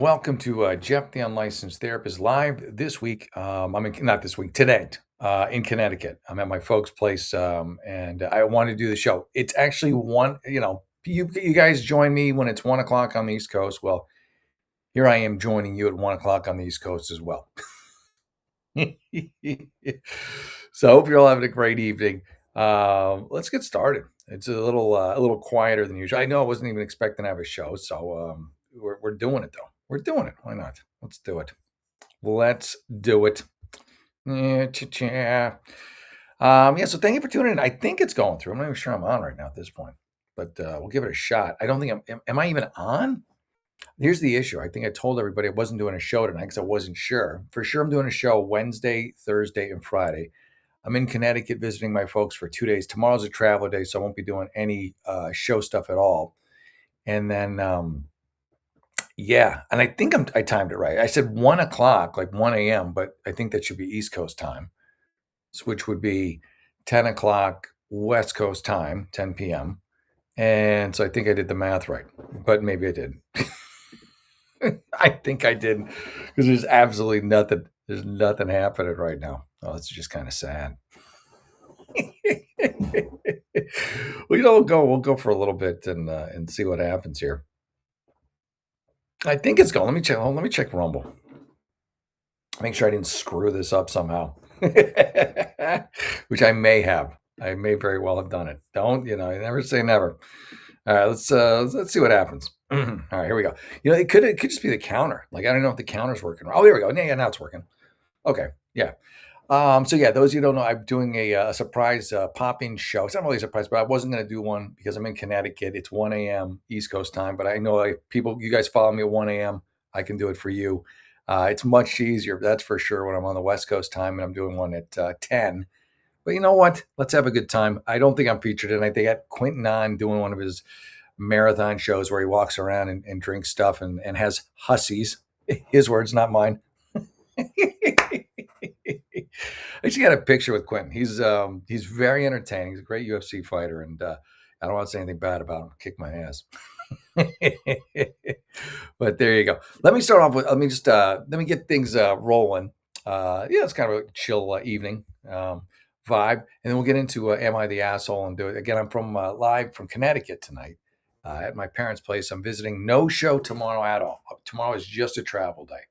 Welcome to Jeff the Unlicensed Therapist live this week. Not this week, today, in Connecticut. I'm at my folks' place, and I want to do the show. It's actually you guys join me when it's 1 o'clock on the East Coast. Well, here I am joining you at 1 o'clock on the East Coast as well. So I hope you're all having a great evening. Let's get started. It's a little quieter than usual. I know I wasn't even expecting to have a show, so we're doing it though. We're doing it. Why not? Let's do it. Let's do it. Yeah, cha-cha. Yeah. So thank you for tuning in. I think it's going through. I'm not even sure I'm on right now at this point, but we'll give it a shot. I don't think am I even on? Here's the issue. I think I told everybody I wasn't doing a show tonight because I wasn't sure. For sure, I'm doing a show Wednesday, Thursday, and Friday. I'm in Connecticut visiting my folks for 2 days. Tomorrow's a travel day, so I won't be doing any show stuff at all. And then, yeah, and I think I timed it right. I said 1 o'clock, like 1 a.m., but I think that should be East Coast time, which would be 10 o'clock West Coast time, 10 p.m. And so I think I did the math right, but maybe I didn't. I think I did because there's absolutely nothing. There's nothing happening right now. Oh, it's just kind of sad. We'll go for a little bit and see what happens here. I think it's going. Let me check. Let me check Rumble. Make sure I didn't screw this up somehow, which I may have. I may very well have done it. Don't never say never. All right, let's see what happens. All right, here we go. It could just be the counter. Like I don't know if the counter's working. Oh, here we go. Yeah, now it's working. Okay, yeah. So yeah, those of you who don't know, I'm doing a surprise pop-in show. It's not really a surprise, but I wasn't going to do one because I'm in Connecticut. It's 1 a.m. East Coast time, but I know you guys follow me at 1 a.m. I can do it for you. It's much easier, that's for sure, when I'm on the West Coast time and I'm doing one at 10. But you know what? Let's have a good time. I don't think I'm featured in it. They got Quentin on doing one of his marathon shows where he walks around and drinks stuff and has hussies. His words, not mine. I just got a picture with Quentin. He's very entertaining. He's a great UFC fighter, and I don't want to say anything bad about him. Kick my ass. But there you go. Let me start off with. Let me get things rolling. Yeah, it's kind of a chill evening vibe, and then we'll get into "Am I the Asshole?" and do it again. I'm from live from Connecticut tonight at my parents' place. I'm visiting. No show tomorrow at all. Tomorrow is just a travel day.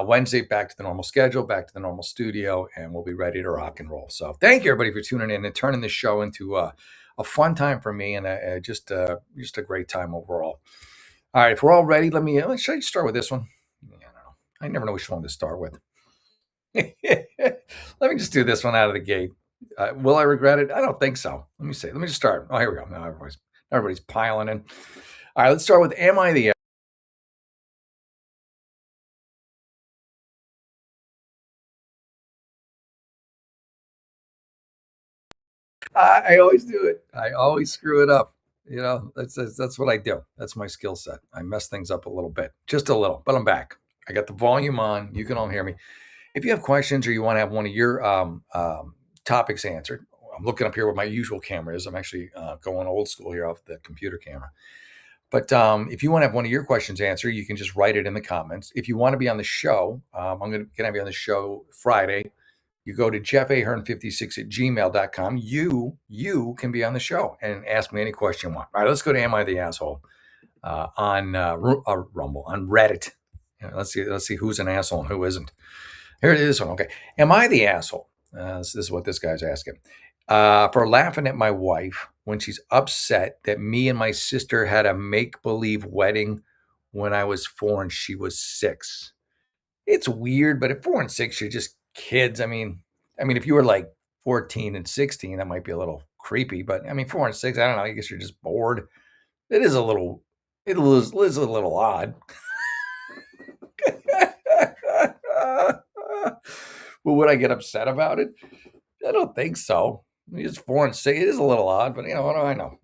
Wednesday, back to the normal schedule, back to the normal studio, and we'll be ready to rock and roll. So, thank you everybody for tuning in and turning this show into a fun time for me and just a great time overall. All right, if we're all ready, should I start with this one? Yeah, I don't know. I never know which one to start with. Let me just do this one out of the gate. Will I regret it? I don't think so. Let me see. Let me just start. Oh, here we go. Now everybody's piling in. All right, let's start with Am I the I always do it. I always screw it up. That's what I do. That's my skill set. I mess things up a little bit, just a little, but I'm back. I got the volume on. You can all hear me. If you have questions or you want to have one of your topics answered, I'm looking up here where my usual camera is. I'm actually going old school here off the computer camera. But if you want to have one of your questions answered, you can just write it in the comments. If you want to be on the show, I'm going to have you on the show Friday. You go to jeffahern56 at gmail.com. You can be on the show and ask me any question you want. All right, let's go to Am I the Asshole on Rumble, on Reddit. Let's see who's an asshole and who isn't. Here it is. Okay. Am I the asshole? This is what this guy's asking. For laughing at my wife when she's upset that me and my sister had a make-believe wedding when I was 4 and she was 6. It's weird, but at 4 and 6, you're just kids. I mean, if you were like 14 and 16, that might be a little creepy. But I mean, 4 and 6, I don't know. I guess you're just bored. It is a little, it is a little odd. But would I get upset about it? I don't think so. It's 4 and 6. It is a little odd, but what do I know?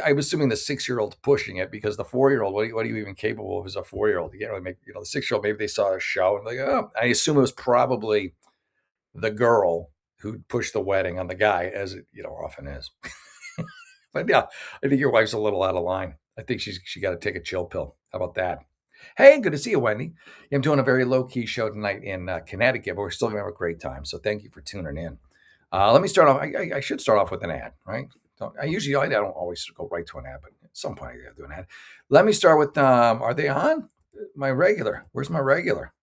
I'm assuming the 6-year-old's pushing it because the 4-year-old, what are you even capable of as a 4-year-old? You can't really make, the 6-year-old, maybe they saw a show and like, oh, I assume it was probably the girl who pushed the wedding on the guy, as it often is. But yeah, I think your wife's a little out of line. I think she got to take a chill pill. How about that? Hey, good to see you, Wendy. Yeah, I'm doing a very low key show tonight in Connecticut, but we're still going to have a great time. So thank you for tuning in. Let me start off. I should start off with an ad, right? I don't always go right to an ad, but at some point I got to do an ad. Let me start with. Are they on? My regular. Where's my regular?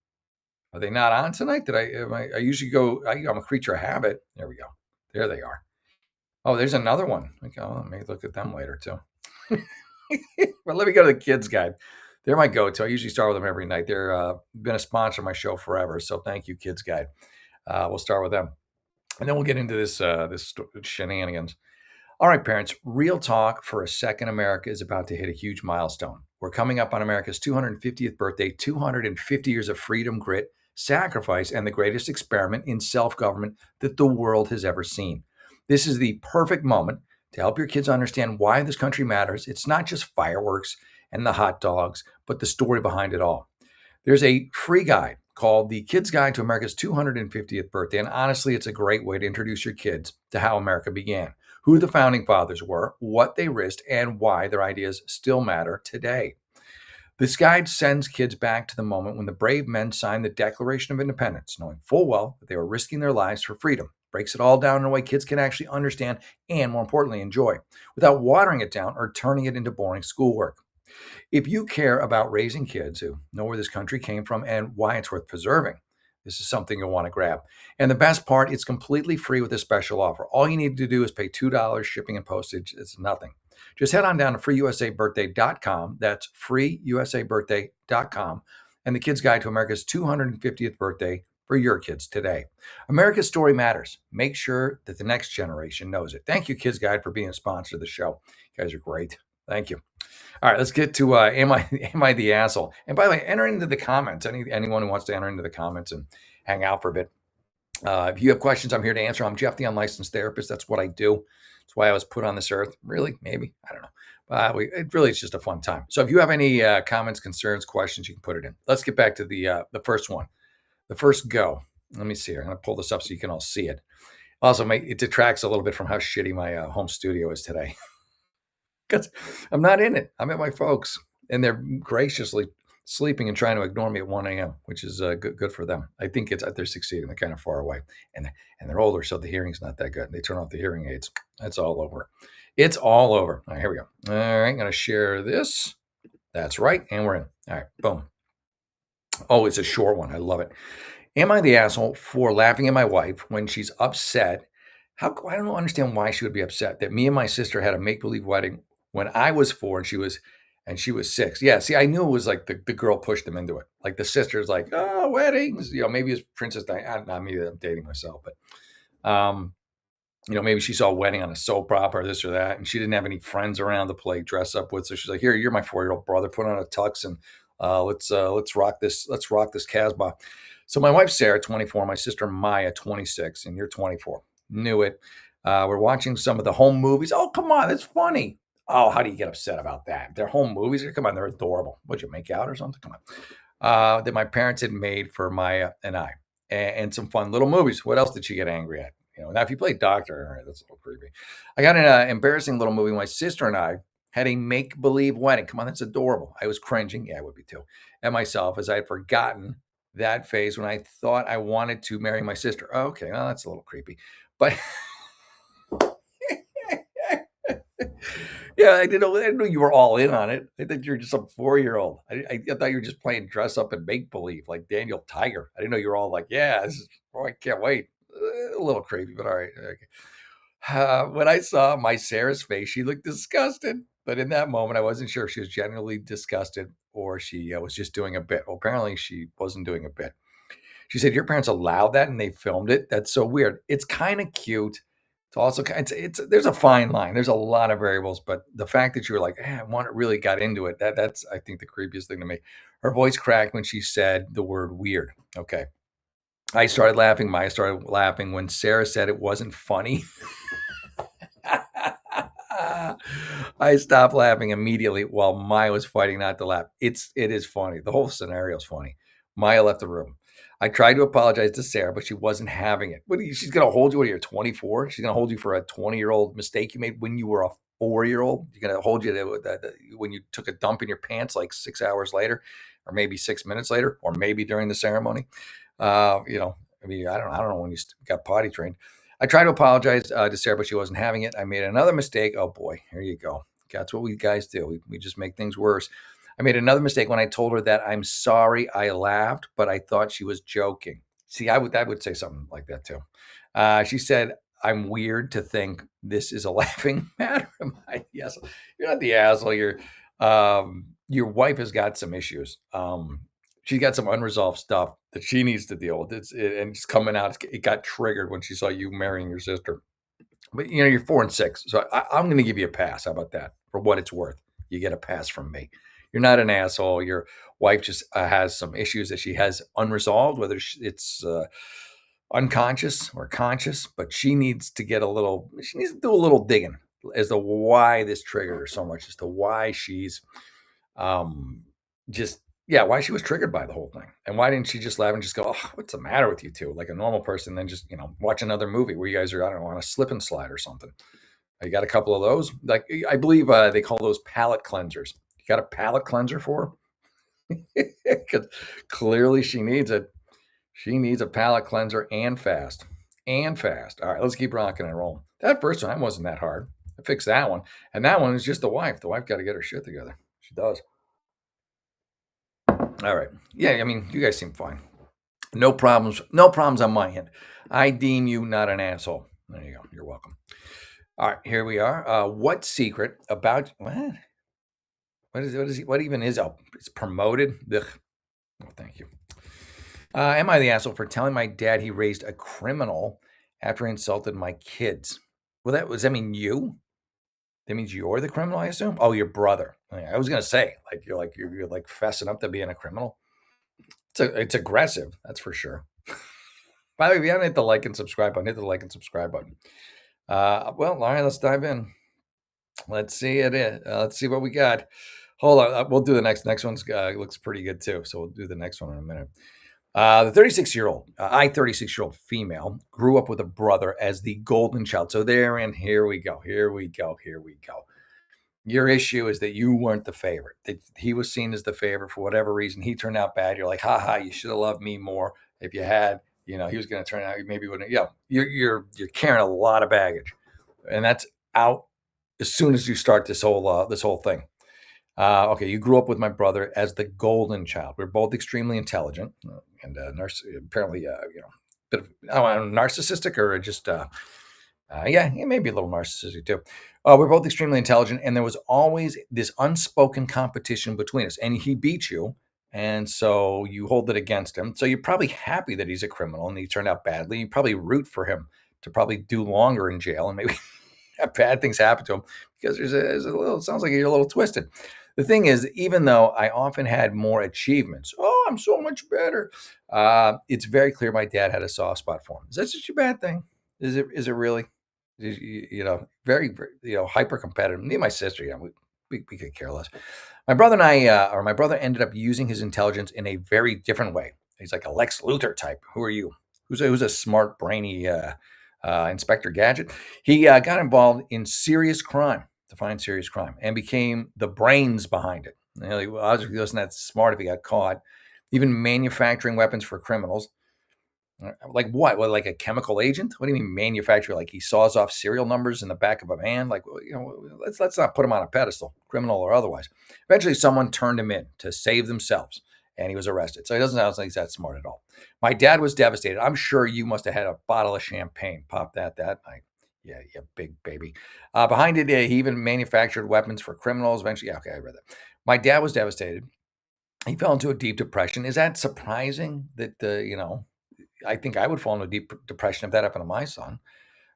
Are they not on tonight? I usually go. I'm a creature of habit. There we go. There they are. Oh, there's another one. Okay, let me look at them later too. Well, let me go to the kids guide. They're my go-to. I usually start with them every night. They're been a sponsor of my show forever. So thank you, kids guide. We'll start with them, and then we'll get into this shenanigans. All right, parents. Real talk for a second. America is about to hit a huge milestone. We're coming up on America's 250th birthday. 250 years of freedom, grit, sacrifice, and the greatest experiment in self-government that the world has ever seen. This is the perfect moment to help your kids understand why this country matters. It's not just fireworks and the hot dogs, but the story behind it all. There's a free guide called The Kid's Guide to America's 250th Birthday. And honestly, it's a great way to introduce your kids to how America began, who the founding fathers were, what they risked, and why their ideas still matter today. This guide sends kids back to the moment when the brave men signed the Declaration of Independence, knowing full well that they were risking their lives for freedom. Breaks it all down in a way kids can actually understand and, more importantly, enjoy without watering it down or turning it into boring schoolwork. If you care about raising kids who know where this country came from and why it's worth preserving, this is something you'll want to grab. And the best part, it's completely free with a special offer. All you need to do is pay $2 shipping and postage. It's nothing. Just head on down to freeusabirthday.com. That's freeusabirthday.com. And the Kids Guide to America's 250th birthday for your kids today. America's story matters. Make sure that the next generation knows it. Thank you, Kids Guide, for being a sponsor of the show. You guys are great. Thank you. All right, let's get to am I the asshole? And by the way, enter into the comments. Anyone who wants to enter into the comments and hang out for a bit. If you have questions, I'm here to answer. I'm Jeff, the unlicensed therapist. That's what I do. That's why I was put on this earth. Really? Maybe. I don't know. It's just a fun time. So if you have any comments, concerns, questions, you can put it in. Let's get back to the first one. The first go. Let me see here. I'm going to pull this up so you can all see it. Also, it detracts a little bit from how shitty my home studio is today. Because I'm not in it. I'm at my folks, and they're graciously sleeping and trying to ignore me at 1 a.m., which is good for them. I think they're succeeding. They're kind of far away, and they're older, so the hearing's not that good. They turn off the hearing aids. That's all over. It's all over. All right, here we go. All right, I'm going to share this. That's right, and we're in. All right, boom. Oh, it's a short one. I love it. Am I the asshole for laughing at my wife when she's upset? I don't understand why she would be upset that me and my sister had a make-believe wedding when I was 4 and she was 6. Yeah, see, I knew it was like the girl pushed them into it. Like the sister's like, oh, weddings. Maybe it's Princess Diana. Not me that I'm dating myself, but maybe she saw a wedding on a soap opera or this or that, and she didn't have any friends around to play dress up with. So she's like, here, you're my 4-year-old brother. Put on a tux and let's rock this. Let's rock this Casbah. So my wife Sarah, 24, my sister Maya, 26, and you're 24. Knew it. We're watching some of the home movies. Oh, come on, that's funny. Oh, how do you get upset about that? They're home movies. Come on, they're adorable. Would you make out or something? Come on. That my parents had made for Maya and I, and some fun little movies. What else did she get angry at? Now if you play doctor, all right, that's a little creepy. I got an embarrassing little movie. My sister and I had a make-believe wedding. Come on, that's adorable. I was cringing. Yeah, I would be too. At myself, as I had forgotten that phase when I thought I wanted to marry my sister. Oh, okay, well, that's a little creepy. But yeah, I didn't know you were all in on it. I thought you were just some 4-year-old. I thought you were just playing dress up and make believe like Daniel Tiger. I didn't know you were all like, yeah, I can't wait. A little creepy, but all right. Okay. When I saw my Sarah's face, she looked disgusted. But in that moment, I wasn't sure if she was genuinely disgusted or she was just doing a bit. Well, apparently she wasn't doing a bit. She said, your parents allowed that and they filmed it? That's so weird. It's kind of cute. It's also, there's a fine line. There's a lot of variables, but the fact that you were like, I want it really got into it. That's, I think, the creepiest thing to me. Her voice cracked when she said the word weird. Okay. I started laughing. Maya started laughing when Sarah said it wasn't funny. I stopped laughing immediately while Maya was fighting not to laugh. It is funny. The whole scenario is funny. Maya left the room. I tried to apologize to Sarah, but she wasn't having it. She's going to hold you when you're 24? She's going to hold you for a 20-year-old mistake you made when you were a 4-year-old? She's going to hold you when you took a dump in your pants like 6 hours later? or maybe 6 minutes later, or maybe during the ceremony. I mean, I don't know when you got potty trained. I tried to apologize to Sarah, but she wasn't having it. I made another mistake. Oh boy, here you go. That's what we guys do. We just make things worse. I made another mistake when I told her that I'm sorry. I laughed, but I thought she was joking. See, I would say something like that too. She said, I'm weird to think this is a laughing matter. Yes, you're not the asshole. Your wife has got some issues. She got some unresolved stuff that she needs to deal with. And it's coming out. It got triggered when she saw you marrying your sister. But you're 4 and 6, so I'm going to give you a pass. How about that? For what it's worth, you get a pass from me. You're not an asshole. Your wife just has some issues that she has unresolved, whether it's unconscious or conscious, but she needs to get a little. She needs to do a little digging as to why this triggered her so much, as to why she's just yeah, why she was triggered by the whole thing, and why didn't she just laugh and just go, "Oh, what's the matter with you two?" Like a normal person, then just watch another movie where you guys are I don't know on a slip and slide or something. You got a couple of those. Like I believe they call those palate cleansers. You got a palate cleanser for her? 'Cause clearly she needs it. She needs a palate cleanser and fast. And fast. All right, let's keep rocking and rolling. That first one wasn't that hard. I fixed that one. And that one is just the wife. The wife got to get her shit together. She does. All right. Yeah, I mean, you guys seem fine. No problems. No problems on my end. I deem you not an asshole. There you go. You're welcome. All right, here we are. What secret about what? What even is up? It's promoted. Ugh. Oh, thank you. Am I the asshole for telling my dad he raised a criminal after he insulted my kids? Well, does that mean you? That means you're the criminal, I assume. Oh, your brother. I was gonna say, you're like fessing up to being a criminal. It's aggressive, that's for sure. By the way, if you haven't hit the like and subscribe button, hit the like and subscribe button. Well, all right, let's dive in. Let's see it. Let's see what we got. Hold on, we'll do the next one's looks pretty good too. So we'll do the next one in a minute. The 36-year-old female grew up with a brother as the golden child. So here we go. Your issue is that you weren't the favorite. That he was seen as the favorite for whatever reason. He turned out bad. You're like, haha, you should have loved me more. If you had, he was going to turn out. Maybe wouldn't. Yeah, you're carrying a lot of baggage, and that's out as soon as you start this whole thing. Okay, you grew up with my brother as the golden child. We're both extremely intelligent and apparently, bit of I don't know, narcissistic or just yeah, maybe a little narcissistic too. We're both extremely intelligent, and there was always this unspoken competition between us. And he beat you, and so you hold it against him. So you're probably happy that he's a criminal and he turned out badly. You probably root for him to probably do longer in jail and maybe have bad things happen to him because there's a little. It sounds like you're a little twisted. The thing is, even though I often had more achievements, oh, I'm so much better. It's very clear my dad had a soft spot for him. Is that such a bad thing? Is it? Is it really? Very, very, hyper competitive. Me and my sister, yeah, we could care less. My brother and I, or my brother ended up using his intelligence in a very different way. He's like a Lex Luthor type. Who are you? Who's a smart, brainy Inspector Gadget? He got involved in serious crime, to find serious crime, and became the brains behind it. He wasn't that smart if he got caught. Even manufacturing weapons for criminals. Like what? What, like a chemical agent? What do you mean manufacture? Like he saws off serial numbers in the back of a van? Like, let's not put him on a pedestal, criminal or otherwise. Eventually, someone turned him in to save themselves, and he was arrested. So he doesn't sound like he's that smart at all. My dad was devastated. I'm sure you must have had a bottle of champagne pop that night. Yeah, big baby. Behind it, he even manufactured weapons for criminals. Eventually, yeah, okay, I read that. My dad was devastated. He fell into a deep depression. Is that surprising that I think I would fall into a deep depression if that happened to my son.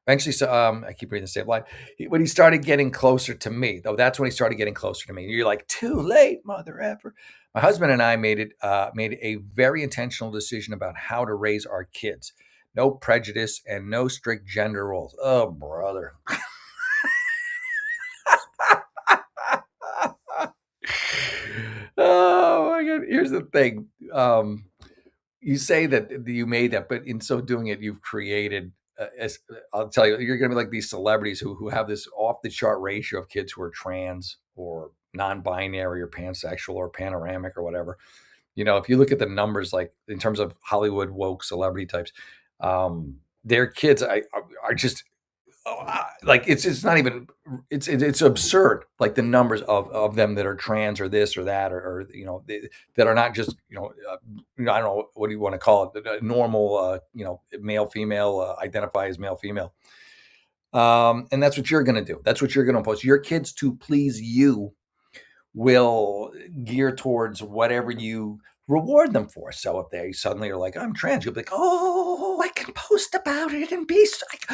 Eventually, so I keep reading the same line. When he started getting closer to me, though, that's when he started getting closer to me. You're like, too late, mother effer. My husband and I made a very intentional decision about how to raise our kids. No prejudice and no strict gender roles. Oh, brother. Oh my God. Here's the thing. You say that you made that, but in so doing it, you've created. I'll tell you, you're going to be like these celebrities who have this off the chart ratio of kids who are trans or non-binary or pansexual or panoramic or whatever. If you look at the numbers, like in terms of Hollywood woke celebrity types, their kids are just like it's not even it's absurd. Like the numbers of them that are trans or this or that or that are not just I don't know what do you want to call it, normal male female identify as male female. And that's what you're going to do. That's what you're going to post. Your kids, to please you, will gear towards whatever you reward them for. So if they suddenly are like, I'm trans, you'll be like, oh, I can post about it and be,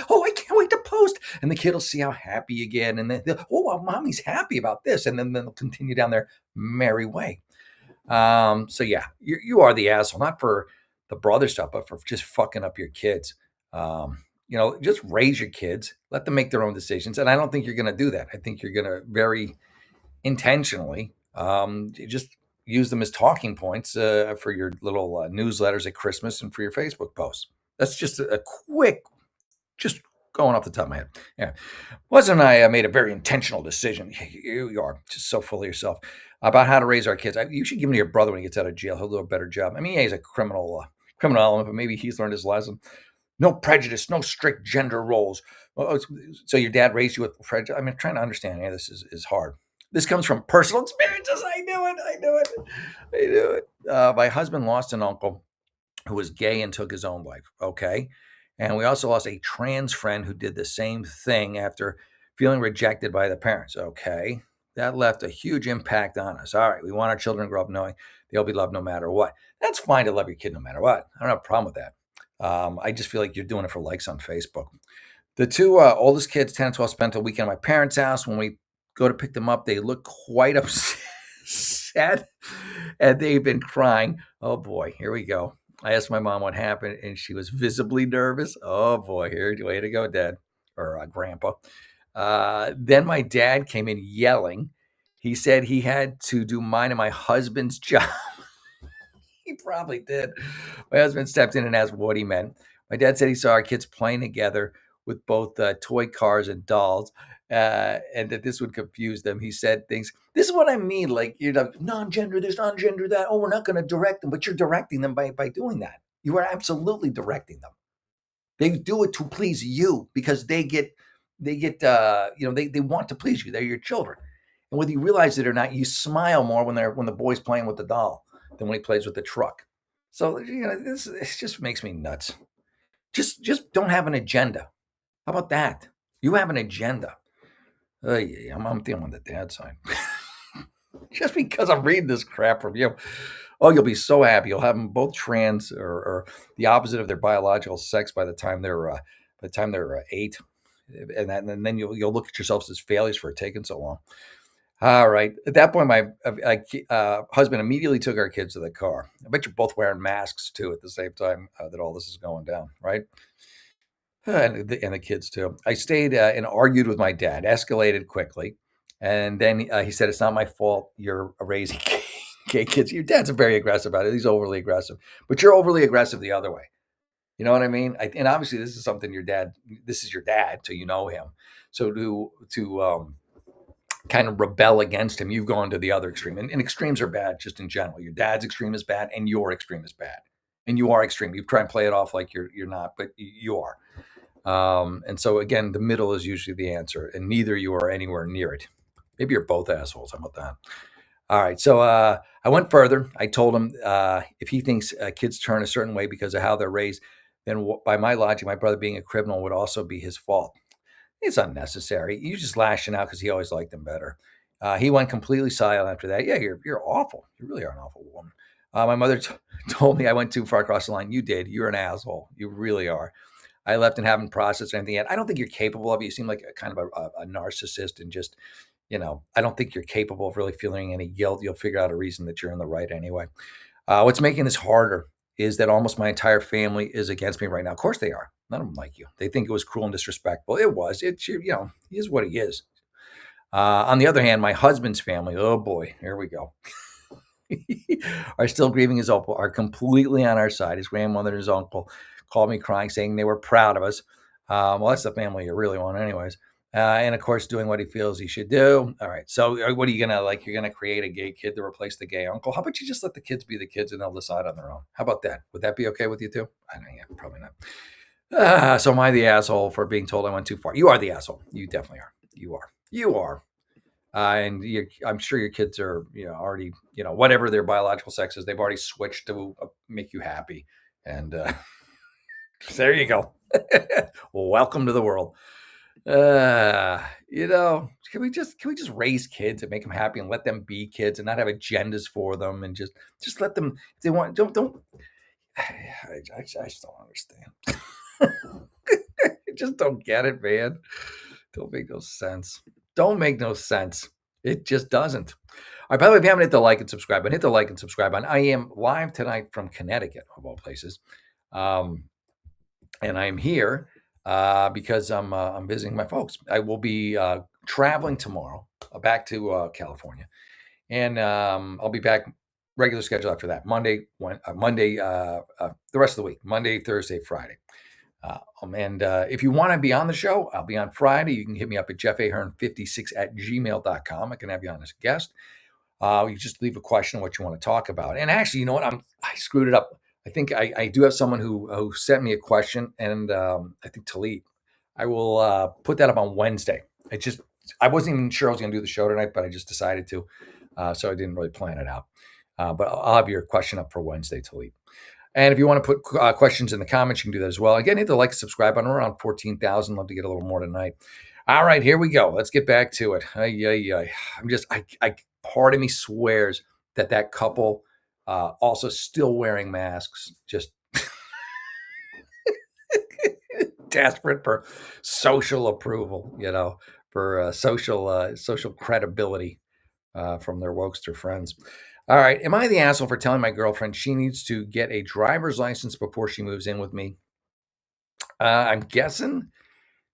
oh, I can't wait to post. And the kid will see how happy you get. And then, oh, well, mommy's happy about this. And then they'll continue down their merry way. So yeah, you are the asshole, not for the brother stuff, but for just fucking up your kids. Just raise your kids, let them make their own decisions. And I don't think you're going to do that. I think you're going to very intentionally just use them as talking points for your little newsletters at Christmas and for your Facebook posts. That's just a quick, just going off the top of my head. Yeah. Wasn't I made a very intentional decision. You are just so full of yourself about how to raise our kids. You should give them to your brother when he gets out of jail. He'll do a better job. I mean, yeah, he's a criminal element, but maybe he's learned his lesson. No prejudice, no strict gender roles. So your dad raised you with prejudice. I mean, trying to understand. Yeah, this is hard. This comes from personal experiences. I knew it. My husband lost an uncle who was gay and took his own life. Okay. And we also lost a trans friend who did the same thing after feeling rejected by the parents. Okay. That left a huge impact on us. All right. We want our children to grow up knowing they'll be loved no matter what. That's fine to love your kid no matter what. I don't have a problem with that. I just feel like you're doing it for likes on Facebook. The two oldest kids, 10 and 12, spent a weekend at my parents' house. When we go to pick them up, they look quite upset and they've been crying. Oh boy, here we go. I asked my mom what happened and she was visibly nervous. Oh boy, way to go, Dad or Grandpa. Then my dad came in yelling. He said he had to do mine and my husband's job. He probably did. My husband stepped in and asked what he meant. My dad said he saw our kids playing together with both toy cars and dolls, and that this would confuse them. He said things. This is what I mean, like non-gender this, non-gender that. Oh, we're not going to direct them, but you're directing them by doing that. You are absolutely directing them. They do it to please you because they want to please you. They're your children, and whether you realize it or not, you smile more when the boy's playing with the doll than when he plays with the truck. So this just makes me nuts. Just don't have an agenda. How about that? You have an agenda. Yeah, I'm dealing with the dad side. Just because I'm reading this crap from you. Oh, you'll be so happy. You'll have them both trans or the opposite of their biological sex by the time they're 8, and then you'll look at yourselves as failures for taking so long. All right. At that point, my husband immediately took our kids to the car. I bet you're both wearing masks too at the same time that all this is going down, right? And the kids too. I stayed and argued with my dad, escalated quickly. And then he said, it's not my fault you're raising gay kids. Your dad's very aggressive about it. He's overly aggressive, but you're overly aggressive the other way. You know what I mean? And obviously this is something this is your dad, so you know him. So to kind of rebel against him, you've gone to the other extreme. And extremes are bad just in general. Your dad's extreme is bad and your extreme is bad. And you are extreme. You try and play it off like you're not, but you are. And so again, the middle is usually the answer, and neither you are anywhere near it. Maybe you're both assholes. How about that? All right. So I went further. I told him if he thinks kids turn a certain way because of how they're raised, then by my logic, my brother being a criminal would also be his fault. It's unnecessary. You just lashing out because he always liked him better. He went completely silent after that. Yeah, you're awful. You really are an awful woman. My mother told me I went too far across the line. You did. You're an asshole. You really are. I left and haven't processed anything yet. I don't think you're capable of it. You seem like a kind of a narcissist and just, I don't think you're capable of really feeling any guilt. You'll figure out a reason that you're in the right anyway. What's making this harder is that almost my entire family is against me right now. Of course they are. None of them like you. They think it was cruel and disrespectful. It was. It's, he is what he is. On the other hand, my husband's family, oh boy, here we go, are still grieving his uncle, are completely on our side. His grandmother and his uncle called me crying, saying they were proud of us. Well, that's the family you really want anyways. And of course, doing what he feels he should do. All right. So, what are you gonna like? You're gonna create a gay kid to replace the gay uncle? How about you just let the kids be the kids and they'll decide on their own? How about that? Would that be okay with you too? I don't know. Yeah, probably not. So, am I the asshole for being told I went too far? You are the asshole. You definitely are. You are. You are. And I'm sure your kids are, already, whatever their biological sex is, they've already switched to make you happy. And there you go. Well, welcome to the world. Can we just raise kids and make them happy and let them be kids and not have agendas for them and just let them if they want. Don't. I just don't understand. I just don't get it, man. Don't make no sense. Don't make no sense. It just doesn't. All right, by the way, if you haven't hit the like and subscribe button, hit the like and subscribe button. I am live tonight from Connecticut, of all places. And I'm here because I'm visiting my folks. I will be traveling tomorrow back to California. And I'll be back regular schedule after that. Monday, the rest of the week, Monday, Thursday, Friday. And if you want to be on the show, I'll be on Friday. You can hit me up at jeffahern56@gmail.com. I can have you on as a guest. You just leave a question of what you want to talk about. And actually, you know what? I screwed it up. I think I do have someone who sent me a question, and I think Talit. I will put that up on Wednesday. I wasn't even sure I was going to do the show tonight, but I just decided to, so I didn't really plan it out. But I'll have your question up for Wednesday, Talit. And if you want to put questions in the comments, you can do that as well. Again, hit the like, subscribe button. We're around 14,000. Love to get a little more tonight. All right, here we go. Let's get back to it. Part of me swears that couple also still wearing masks, just desperate for social approval, for social credibility from their wokester friends. All right. Am I the asshole for telling my girlfriend she needs to get a driver's license before she moves in with me? I'm guessing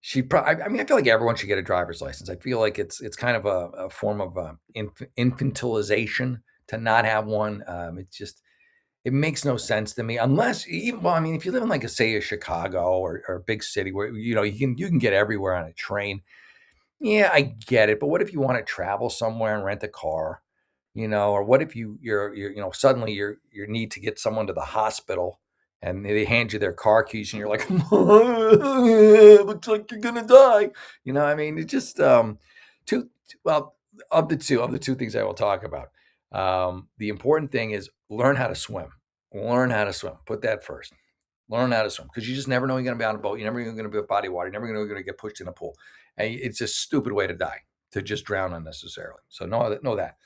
she probably, I feel like everyone should get a driver's license. I feel like it's kind of a form of infantilization to not have one. It makes no sense to me unless if you live in like say a Chicago or a big city where, you can get everywhere on a train. Yeah, I get it. But what if you want to travel somewhere and rent a car? Or what if you're suddenly you need to get someone to the hospital and they hand you their car keys and you're like, looks like you're gonna die. It just two. Well, of the two things I will talk about, the important thing is learn how to swim. Learn how to swim. Put that first. Learn how to swim because you just never know you're going to be on a boat. You're never going to be a body water. You're never going to get pushed in a pool. And it's a stupid way to die, to just drown unnecessarily. So know that.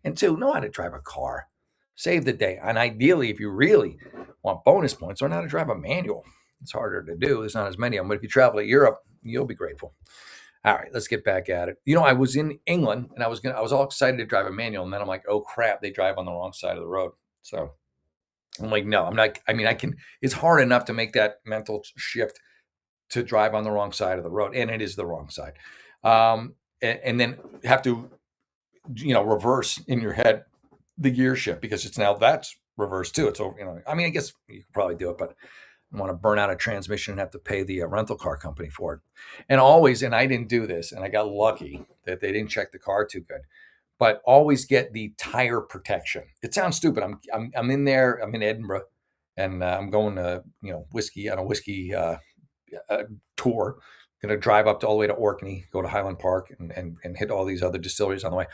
And two, know how to drive a car. Save the day. And ideally, if you really want bonus points, learn how to drive a manual. It's harder to do. There's not as many of them. But if you travel to Europe, you'll be grateful. All right, let's get back at it. I was in England and I was all excited to drive a manual. And then I'm like, oh crap, they drive on the wrong side of the road. So I'm like, no, I'm not. It's hard enough to make that mental shift to drive on the wrong side of the road. And it is the wrong side. And then have to, reverse in your head the gear shift because that's reversed too. It's over, I guess you could probably do it, but I want to burn out a transmission and have to pay the rental car company for it. And I didn't do this and I got lucky that they didn't check the car too good. But always get the tire protection. It sounds stupid. I'm in there. I'm in Edinburgh, and I'm going to whiskey tour. Going to drive up all the way to Orkney, go to Highland Park, and hit all these other distilleries on the way.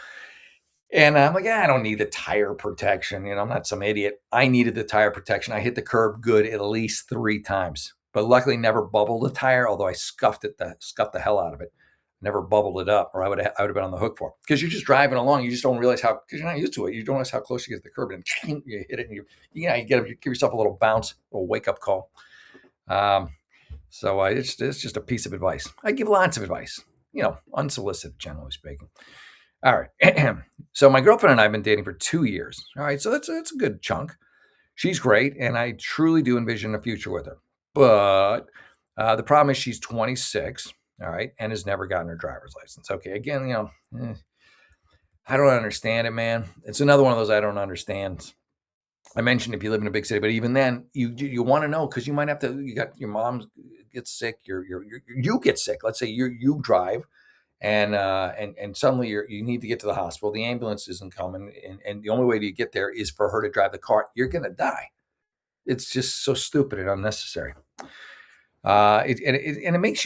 And I'm like, I don't need the tire protection. I'm not some idiot. I needed the tire protection. I hit the curb good at least 3 times, but luckily never bubbled the tire. Although I scuffed the hell out of it. Never bubbled it up, or I would have been on the hook for it. Because you're just driving along, you just don't realize because you're not used to it. You don't realize how close you get to the curb, and you hit it, and you give yourself a little bounce, a little wake up call. So it's just a piece of advice. I give lots of advice, unsolicited, generally speaking. All right. So my girlfriend and I have been dating for 2 years. All right, so that's a good chunk. She's great, and I truly do envision a future with her. But the problem is she's 26. All right. And has never gotten her driver's license. Okay. Again, I don't understand it, man. It's another one of those I don't understand. I mentioned if you live in a big city, but even then you want to know because you might have to, you got your mom gets sick, you get sick. Let's say you drive and suddenly you need to get to the hospital. The ambulance isn't coming, and the only way to get there is for her to drive the car. You're gonna die. It's just so stupid and unnecessary. And it makes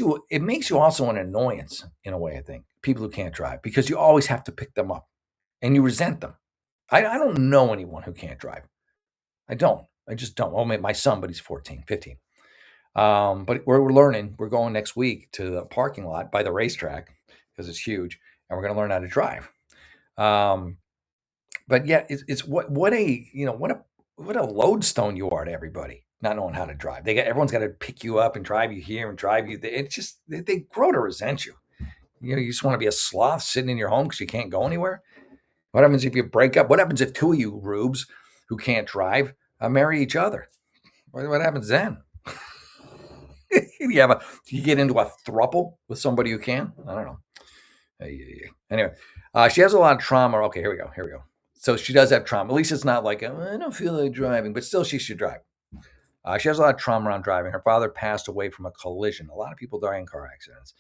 you also an annoyance in a way. I think people who can't drive, because you always have to pick them up, and you resent them. I don't know anyone who can't drive. I don't. I just don't. Well, my son, but he's 14, 15. But we're learning. We're going next week to the parking lot by the racetrack because it's huge, and we're going to learn how to drive. Um, but yeah, it's what a what a lodestone you are to everybody not knowing how to drive. Everyone's got to pick you up and drive you here and drive you. It's just they grow to resent you. You just want to be a sloth sitting in your home because you can't go anywhere. What happens if you break up? What happens if two of you rubes who can't drive marry each other? What happens then? You get into a throuple with somebody who can? I don't know. Anyway, she has a lot of trauma. Okay, here we go. So she does have trauma. At least it's not like, I don't feel like driving, but still she should drive. She has a lot of trauma around driving. Her father passed away from a collision. A lot of people die in car accidents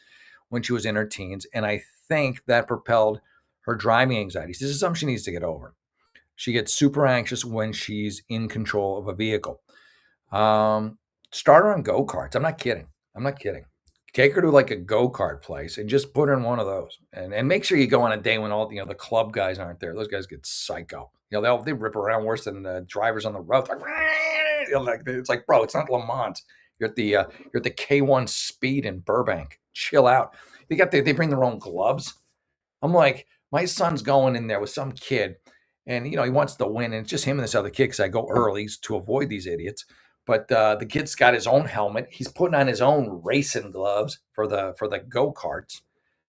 when she was in her teens. And I think that propelled her driving anxieties. This is something she needs to get over. She gets super anxious when she's in control of a vehicle. Start her on go-karts. I'm not kidding. Take her to like a go-kart place and just put her in one of those. And make sure you go on a day when all the club guys aren't there. Those guys get psycho. They rip around worse than the drivers on the road. It's like, bro, it's not Le Mans. You're at the K1 Speed in Burbank. Chill out. They bring their own gloves. I'm like, my son's going in there with some kid, and he wants to win, and it's just him and this other kid because I go early to avoid these idiots. But the kid's got his own helmet. He's putting on his own racing gloves for the go-karts.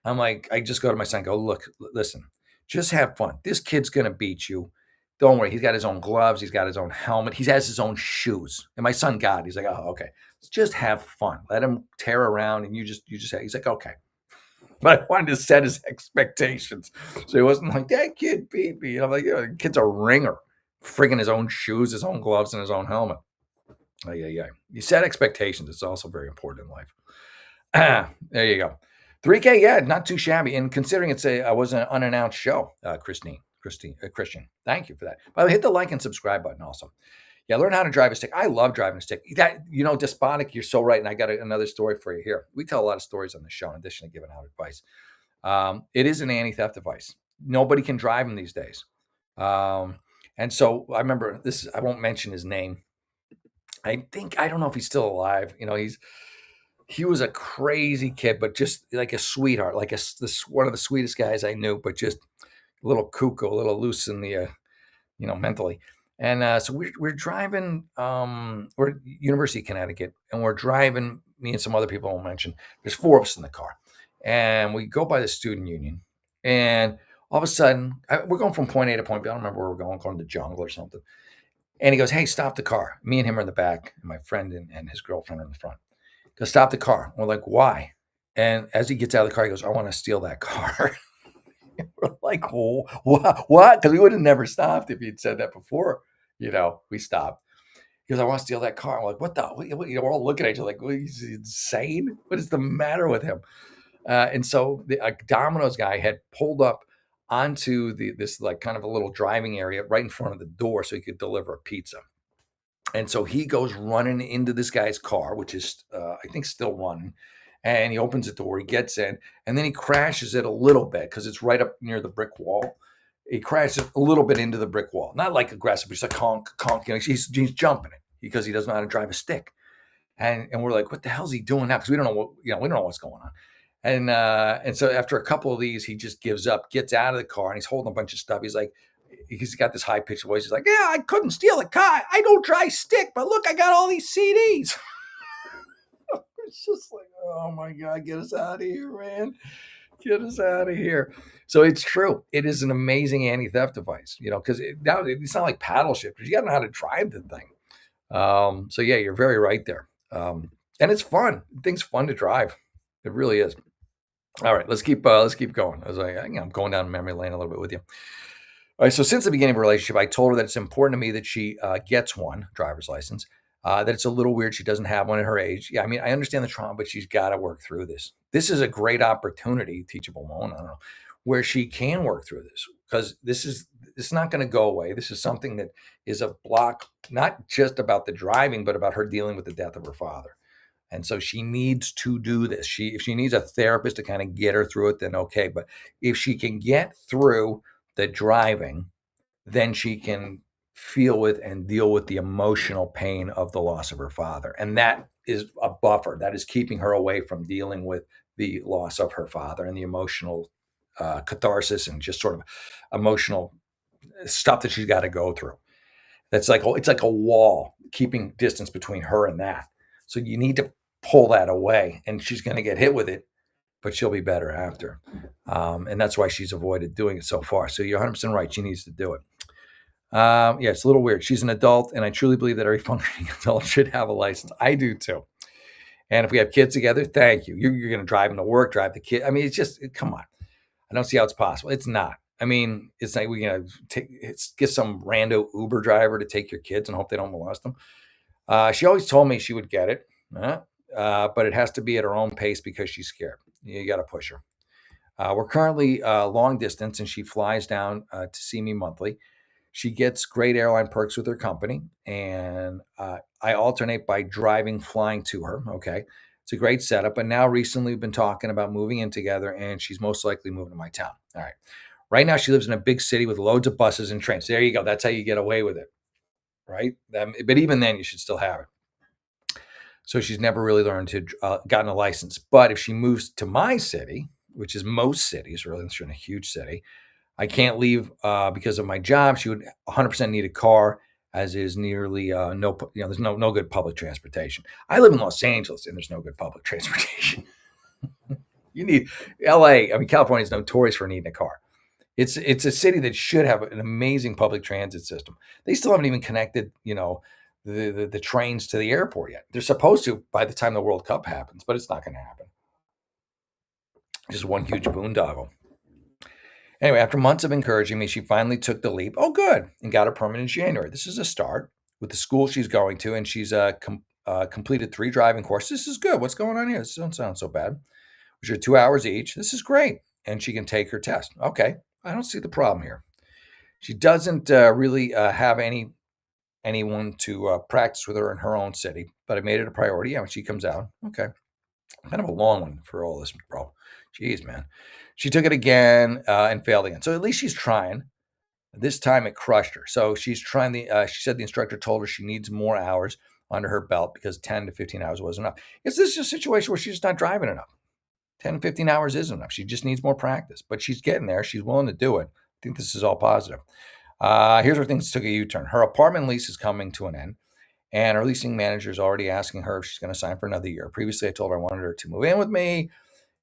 I'm like, I just go to my son and go, look, listen, just have fun. This kid's going to beat you. Don't worry. He's got his own gloves. He's got his own helmet. He has his own shoes. And my son got it. He's like, oh, okay. Just have fun. Let him tear around, and you just he's like, okay. But I wanted to set his expectations. So he wasn't like, that kid beat me. And I'm like, the kid's a ringer. Friggin' his own shoes, his own gloves, and his own helmet. Yeah. You set expectations. It's also very important in life. There you go. 3K, yeah, not too shabby. And considering it was an unannounced show, Christian, thank you for that. By the way, hit the like and subscribe button also. Yeah, learn how to drive a stick. I love driving a stick. Despotic, you're so right. And I got another story for you here. We tell a lot of stories on the show in addition to giving out advice. It is an anti-theft device. Nobody can drive them these days. And so I remember this, I won't mention his name. I don't know if he's still alive. He was a crazy kid, but just like a sweetheart, like one of the sweetest guys I knew, but just a little cuckoo, a little loose in the, mentally. And so we're driving, we're at University of Connecticut, and we're driving, me and some other people I won't mention. There's 4 of us in the car, and we go by the student union, and all of a sudden, we're going from point A to point B. I don't remember where we're going to the jungle or something. And he goes, hey, stop the car. Me and him are in the back, and my friend and his girlfriend are in the front. He goes, stop the car. We're like, why? And as he gets out of the car, he goes, I want to steal that car. We're like, oh, what? Because we would have never stopped if he'd said that before. We stopped. He goes, I want to steal that car. I'm like, what the? We're all looking at each other like, he's insane. What is the matter with him? And so the Domino's guy had pulled up onto this like kind of a little driving area right in front of the door so he could deliver a pizza. And so he goes running into this guy's car, which is, I think, still running. And he opens the door, he gets in, and then he crashes it a little bit because it's right up near the brick wall. He crashes a little bit into the brick wall. Not like aggressive, but just like conk. He's jumping it because he doesn't know how to drive a stick. And we're like, what the hell is he doing now? Because we don't know we don't know what's going on. And so after a couple of these, he just gives up, gets out of the car, and he's holding a bunch of stuff. He's got this high-pitched voice. He's like, yeah, I couldn't steal the car. I don't drive stick, but look, I got all these CDs. It's just like, oh my God, get us out of here, man. Get us out of here. So it's true. It is an amazing anti-theft device, because now it's not like paddle shifters. You got to know how to drive the thing. So yeah, you're very right there. And it's fun. The thing's fun to drive. It really is. All right, let's keep going. I'm going down memory lane a little bit with you. All right, so since the beginning of a relationship, I told her that it's important to me that she gets one driver's license. That it's a little weird she doesn't have one at her age. Yeah, I mean, I understand the trauma, but she's got to work through this. This is a great opportunity, teachable moment, I don't know, where she can work through this because this is not going to go away. This is something that is a block, not just about the driving, but about her dealing with the death of her father. And so she needs to do this. If she needs a therapist to kind of get her through it, then okay. But if she can get through the driving, then she can feel with and deal with the emotional pain of the loss of her father. And that is a buffer that is keeping her away from dealing with the loss of her father and the emotional catharsis and just sort of emotional stuff that she's got to go through. That's like it's like a wall keeping distance between her and that. So you need to pull that away, and she's going to get hit with it, but she'll be better after. And that's why she's avoided doing it so far. So you're 100% right. She needs to do it. Yeah, it's a little weird. She's an adult, and I truly believe that every functioning adult should have a license. I do too. And if we have kids together, thank you. You're going to drive them to work, drive the kid. I mean, it's just, come on. I don't see how it's possible. It's not. I mean, it's like we're going to get some rando Uber driver to take your kids and hope they don't molest them. She always told me she would get it, but it has to be at her own pace because she's scared. You got to push her. We're currently long distance, and she flies down to see me monthly. She gets great airline perks with her company, and I alternate by driving, flying to her. Okay. It's a great setup. But now recently we've been talking about moving in together, and she's most likely moving to my town. All right. Right now she lives in a big city with loads of buses and trains. There you go. That's how you get away with it. Right. But even then you should still have it. So she's never really learned to gotten a license. But if she moves to my city, which is most cities, really, unless you're in a huge city, I can't leave because of my job. She would 100% need a car, as is nearly there's no good public transportation. I live in Los Angeles, and there's no good public transportation. You need L.A. I mean, California is notorious for needing a car. It's a city that should have an amazing public transit system. They still haven't even connected, the trains to the airport yet. They're supposed to by the time the World Cup happens, but it's not going to happen. Just one huge boondoggle. Anyway, after months of encouraging me, she finally took the leap. Oh, good. And got her permit in January. This is a start with the school she's going to, and she's completed 3 driving courses. This is good. What's going on here? This doesn't sound so bad. Which are 2 hours each. This is great. And she can take her test. Okay. I don't see the problem here. She doesn't really have anyone to practice with her in her own city, but I made it a priority. Yeah, when she comes out. Okay. Kind of a long one for all this, bro. Jeez, man. She took it again and failed again. So at least she's trying. This time it crushed her. So she's trying she said the instructor told her she needs more hours under her belt because 10 to 15 hours wasn't enough. Is this a situation where she's just not driving enough? 10, 15 hours isn't enough. She just needs more practice, but she's getting there. She's willing to do it. I think this is all positive. Here's where things took a U-turn. Her apartment lease is coming to an end, and her leasing manager is already asking her if she's going to sign for another year. Previously, I told her I wanted her to move in with me,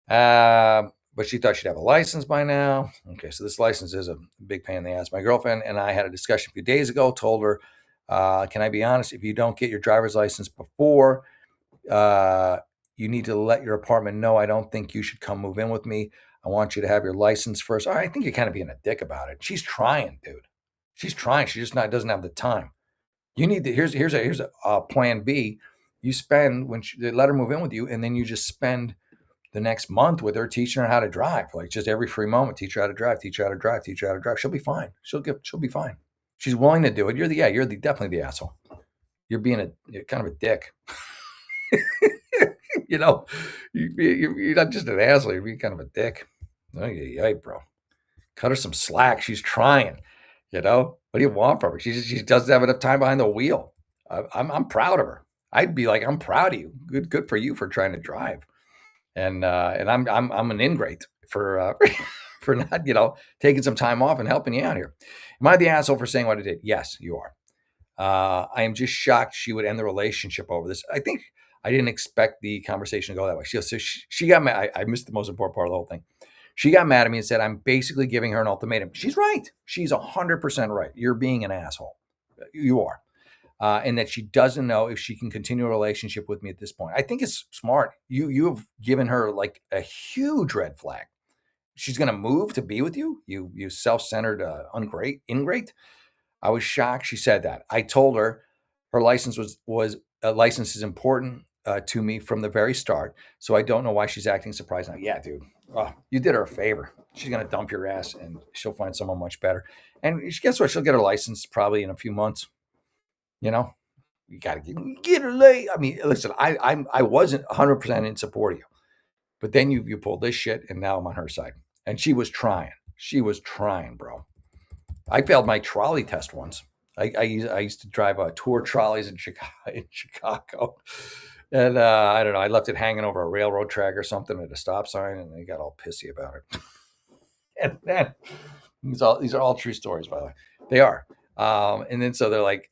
but she thought she'd have a license by now. Okay, so this license is a big pain in the ass. My girlfriend and I had a discussion a few days ago, told her, can I be honest? If you don't get your driver's license before, you need to let your apartment know I don't think you should come move in with me. I want you to have your license first. All right, I think you're kind of being a dick about it. She's trying, dude. She's trying. She just doesn't have the time. You need to. Here's a plan B. You spend they let her move in with you, and then you just spend the next month with her teaching her how to drive. Like just every free moment, teach her how to drive, teach her how to drive, teach her how to drive. She'll be fine. She'll be fine. She's willing to do it. You're definitely the asshole. You're you're kind of a dick. You're not just an asshole. You're being kind of a dick. Hey, bro. Cut her some slack. She's trying. What do you want from her? She doesn't have enough time behind the wheel. I'm proud of her. I'd be like, I'm proud of you. Good for you for trying to drive. And I'm an ingrate for for not taking some time off and helping you out here. Am I the asshole for saying what I did? Yes, you are. I am just shocked she would end the relationship over this. I think I didn't expect the conversation to go that way. She got mad. I missed the most important part of the whole thing. She got mad at me and said, I'm basically giving her an ultimatum. She's right. She's 100% right. You're being an asshole. You are. And that she doesn't know if she can continue a relationship with me at this point. I think it's smart. You have given her like a huge red flag. She's going to move to be with you. You self-centered ingrate. I was shocked she said that. I told her her license was a license is important to me from the very start. So I don't know why she's acting surprised now. Yeah, dude, you did her a favor. She's gonna dump your ass, and she'll find someone much better. And guess what? She'll get her license probably in a few months. You know, you gotta get her late. I mean, listen, I wasn't 100% in support of you, but then you pulled this shit, and now I'm on her side. And she was trying. She was trying, bro. I failed my trolley test once. I used to drive tour trolleys in Chicago, and I don't know. I left it hanging over a railroad track or something at a stop sign, and they got all pissy about it. And then these are all true stories, by the way. They are. And then so they're like,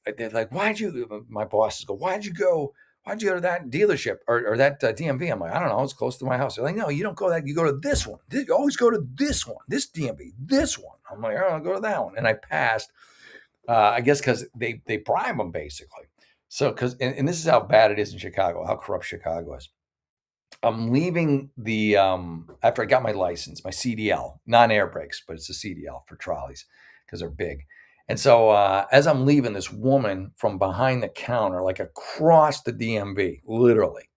why'd you? My bosses go, why'd you go? Why'd you go to that dealership or that DMV? I'm like, I don't know. It's close to my house. They're like, no, you don't go that. You go to this one. You always go to this one, this DMV, this one. I'm like, oh, I'll go to that one. And I passed. I guess because they bribe them basically. So and this is how bad it is in Chicago, how corrupt Chicago is. I'm leaving the after I got my license, my CDL, non-air brakes, but it's a CDL for trolleys because they're big. And so as I'm leaving, this woman from behind the counter, like across the DMV, literally,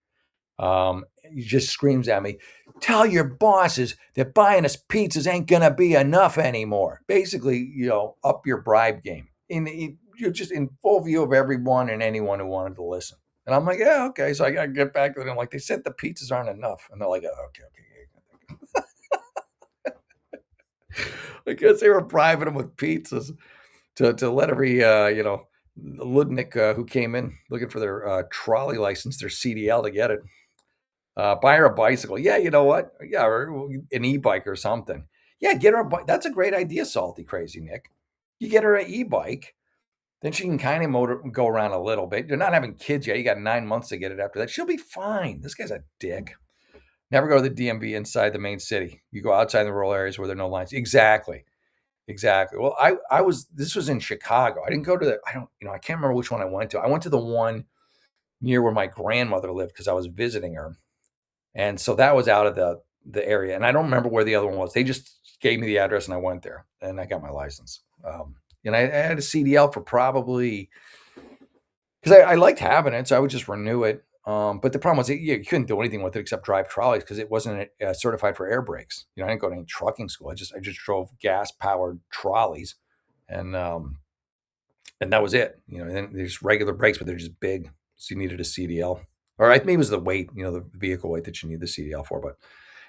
just screams at me, "Tell your bosses that buying us pizzas ain't gonna be enough anymore." Basically, up your bribe game. You're just in full view of everyone and anyone who wanted to listen. And I'm like, yeah, okay. So I got to get back to them. Like, they said the pizzas aren't enough. And they're like, oh, okay. I guess they were bribing them with pizzas to let every, Ludnick who came in looking for their trolley license, their CDL to get it. Buy her a bicycle. Yeah, you know what? Yeah, or an e-bike or something. Yeah, get her a bike. That's a great idea, Salty Crazy Nick. You get her an e-bike. Then she can kind of go around a little bit. You're not having kids yet. You got 9 months to get it after that. She'll be fine. This guy's a dick. Never go to the DMV inside the main city. You go outside the rural areas where there are no lines. Exactly. Well, this was in Chicago. I didn't go to I can't remember which one I went to. I went to the one near where my grandmother lived because I was visiting her. And so that was out of the area. And I don't remember where the other one was. They just gave me the address and I went there and I got my license. And I had a CDL for probably because I liked having it, so I would just renew it. But the problem was you couldn't do anything with it except drive trolleys because it wasn't certified for air brakes. I didn't go to any trucking school. I just drove gas powered trolleys, and that was it. And then there's regular brakes, but they're just big, so you needed a CDL. Or maybe it was the weight, the vehicle weight that you need the CDL for. But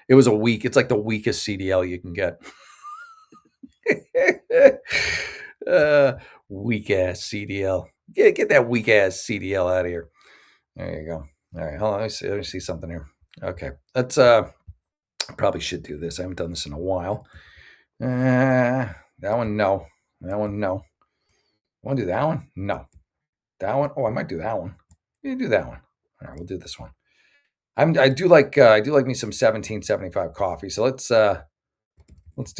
it was it's like the weakest CDL you can get. Weak ass CDL. Get that weak ass CDL out of here. There you go. All right, hold on. Let me see something here. Okay, let's. Probably should do this. I haven't done this in a while. That one, no. That one, no. Want to do that one? No. That one? Oh, I might do that one. You do that one. All right, we'll do this one. I do like me some 1775 coffee. So let's do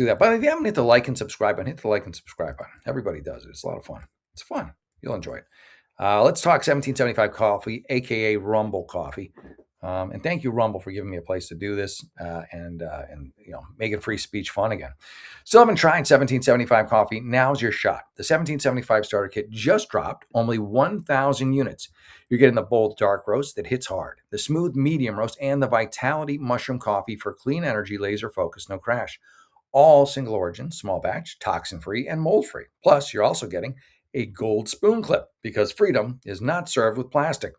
that. But if you haven't hit the like and subscribe button, hit the like and subscribe button. Everybody does it. It's a lot of fun. It's fun. You'll enjoy it. Let's talk 1775 coffee, aka Rumble Coffee. And thank you, Rumble, for giving me a place to do this and making free speech fun again. Still haven't tried 1775 coffee? Now's your shot. The 1775 starter kit just dropped, only 1,000 units. You're getting the bold dark roast that hits hard, the smooth medium roast, and the Vitality mushroom coffee for clean energy, laser focus, no crash. All single origin, small batch, toxin free, and mold free. Plus, you're also getting a gold spoon clip because freedom is not served with plastic.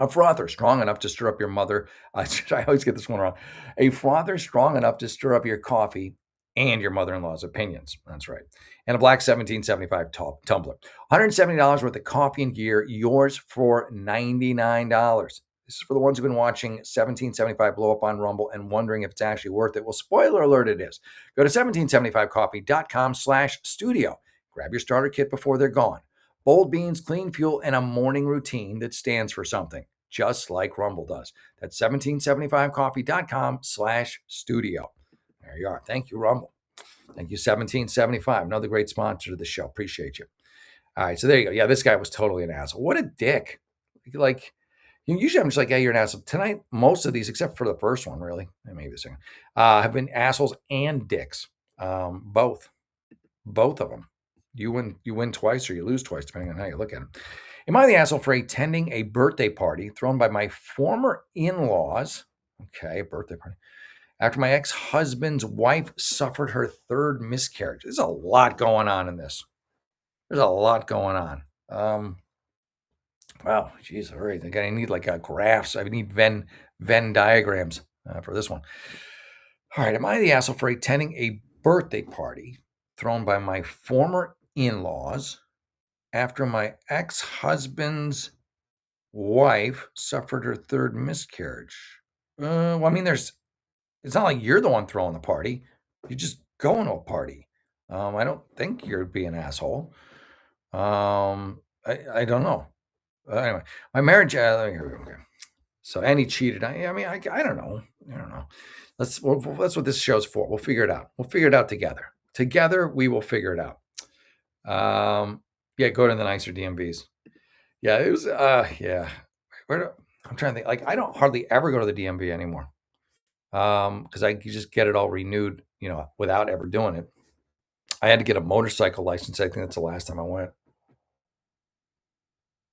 A frother strong enough to stir up your mother. I always get this one wrong. A frother strong enough to stir up your coffee and your mother-in-law's opinions. That's right. And a black 1775 tumbler. $170 worth of coffee and gear, yours for $99. This is for the ones who've been watching 1775 blow up on Rumble and wondering if it's actually worth it. Well, spoiler alert, it is. Go to 1775coffee.com/studio. Grab your starter kit before they're gone. Bold beans, clean fuel, and a morning routine that stands for something, just like Rumble does. That's 1775coffee.com/studio. There you are. Thank you, Rumble. Thank you, 1775. Another great sponsor to the show. Appreciate you. All right, so there you go. Yeah, this guy was totally an asshole. What a dick. Like, usually I'm just like, yeah, you're an asshole. Tonight, most of these, except for the first one, really, and maybe the second, have been assholes and dicks. Both of them. You win twice or you lose twice, depending on how you look at them. Am I the asshole for attending a birthday party thrown by my former in-laws? Okay, birthday party. After my ex-husband's wife suffered her third miscarriage. There's a lot going on in this. There's a lot going on. Wow, geez, all right. I think I need like graphs. I need Venn diagrams for this one. All right, am I the asshole for attending a birthday party thrown by my former in-laws after my ex-husband's wife suffered her third miscarriage? Well, I mean, it's not like you're the one throwing the party. You're just going to a party. I don't think you're being an asshole. I don't know. Anyway, my marriage. Okay. So, and he cheated. I mean, I don't know. I don't know. That's what this show's for. We'll figure it out. We'll figure it out together. Together, we will figure it out. Yeah, go to the nicer DMVs. Yeah, it was. Yeah. I'm trying to think. Like, I don't hardly ever go to the DMV anymore. Because I could just get it all renewed, without ever doing it. I had to get a motorcycle license. I think that's the last time I went.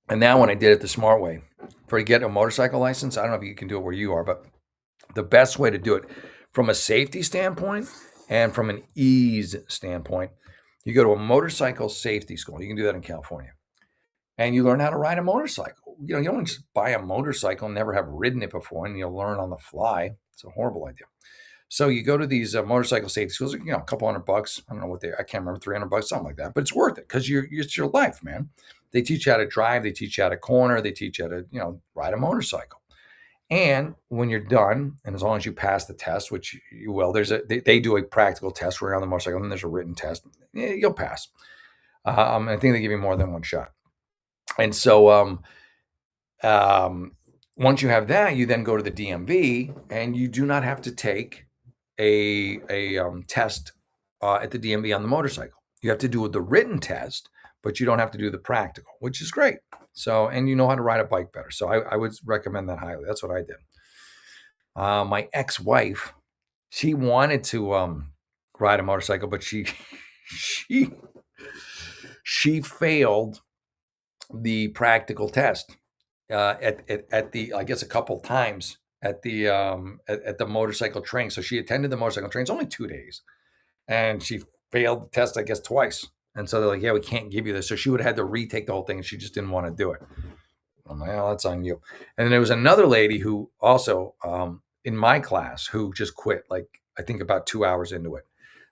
And now when I did it the smart way, for getting a motorcycle license, I don't know if you can do it where you are, but the best way to do it from a safety standpoint and from an ease standpoint, you go to a motorcycle safety school. You can do that in California. And you learn how to ride a motorcycle. You don't just buy a motorcycle and never have ridden it before, and you'll learn on the fly. It's a horrible idea. So you go to these motorcycle safety schools, a couple $100. I don't know what I can't remember, $300, something like that. But it's worth it because it's your life, man. They teach you how to drive. They teach you how to corner. They teach you how to, ride a motorcycle. And when you're done, and as long as you pass the test, which you will, they do a practical test where you're on the motorcycle, and then there's a written test. Yeah, you'll pass. I think they give you more than one shot. And so once you have that, you then go to the DMV, and you do not have to take a test at the DMV on the motorcycle. You have to do the written test, but you don't have to do the practical, which is great. So, and you know how to ride a bike better. So I would recommend that highly. That's what I did. My ex-wife, she wanted to ride a motorcycle, but she failed the practical test at the, I guess, a couple times at the motorcycle training. So she attended the motorcycle training. It's only 2 days, and she failed the test, I guess, twice. And so they're like, "Yeah, we can't give you this." So she would have had to retake the whole thing, and she just didn't want to do it. I'm like, "Oh, that's on you." And then there was another lady who also in my class who just quit. Like, I think about 2 hours into it.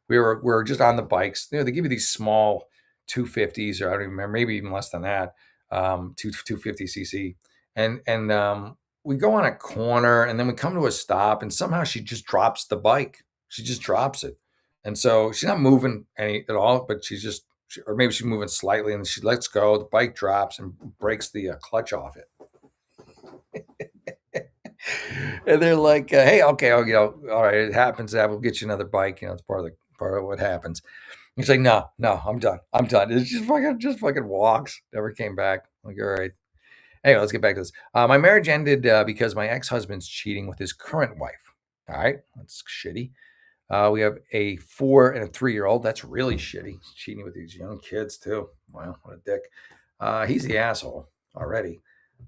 We were just on the bikes. They give you these small 250s, or I don't even remember, maybe even less than that, 250 cc, and we go on a corner, and then we come to a stop, and somehow she just drops the bike. She just drops it, and so she's not moving any at all, but or maybe she's moving slightly, and she lets go. The bike drops and breaks the clutch off it. And they're like, "Hey, okay, all right, it happens. We'll get you another bike. It's part of what happens." He's like, "No, I'm done. It just fucking walks." Never came back. Like, all right. Anyway, let's get back to this. My marriage ended because my ex-husband's cheating with his current wife. All right, that's shitty. We have a 4 and a 3-year-old. That's really shitty. He's cheating with these young kids too. Wow, what a dick. He's the asshole already.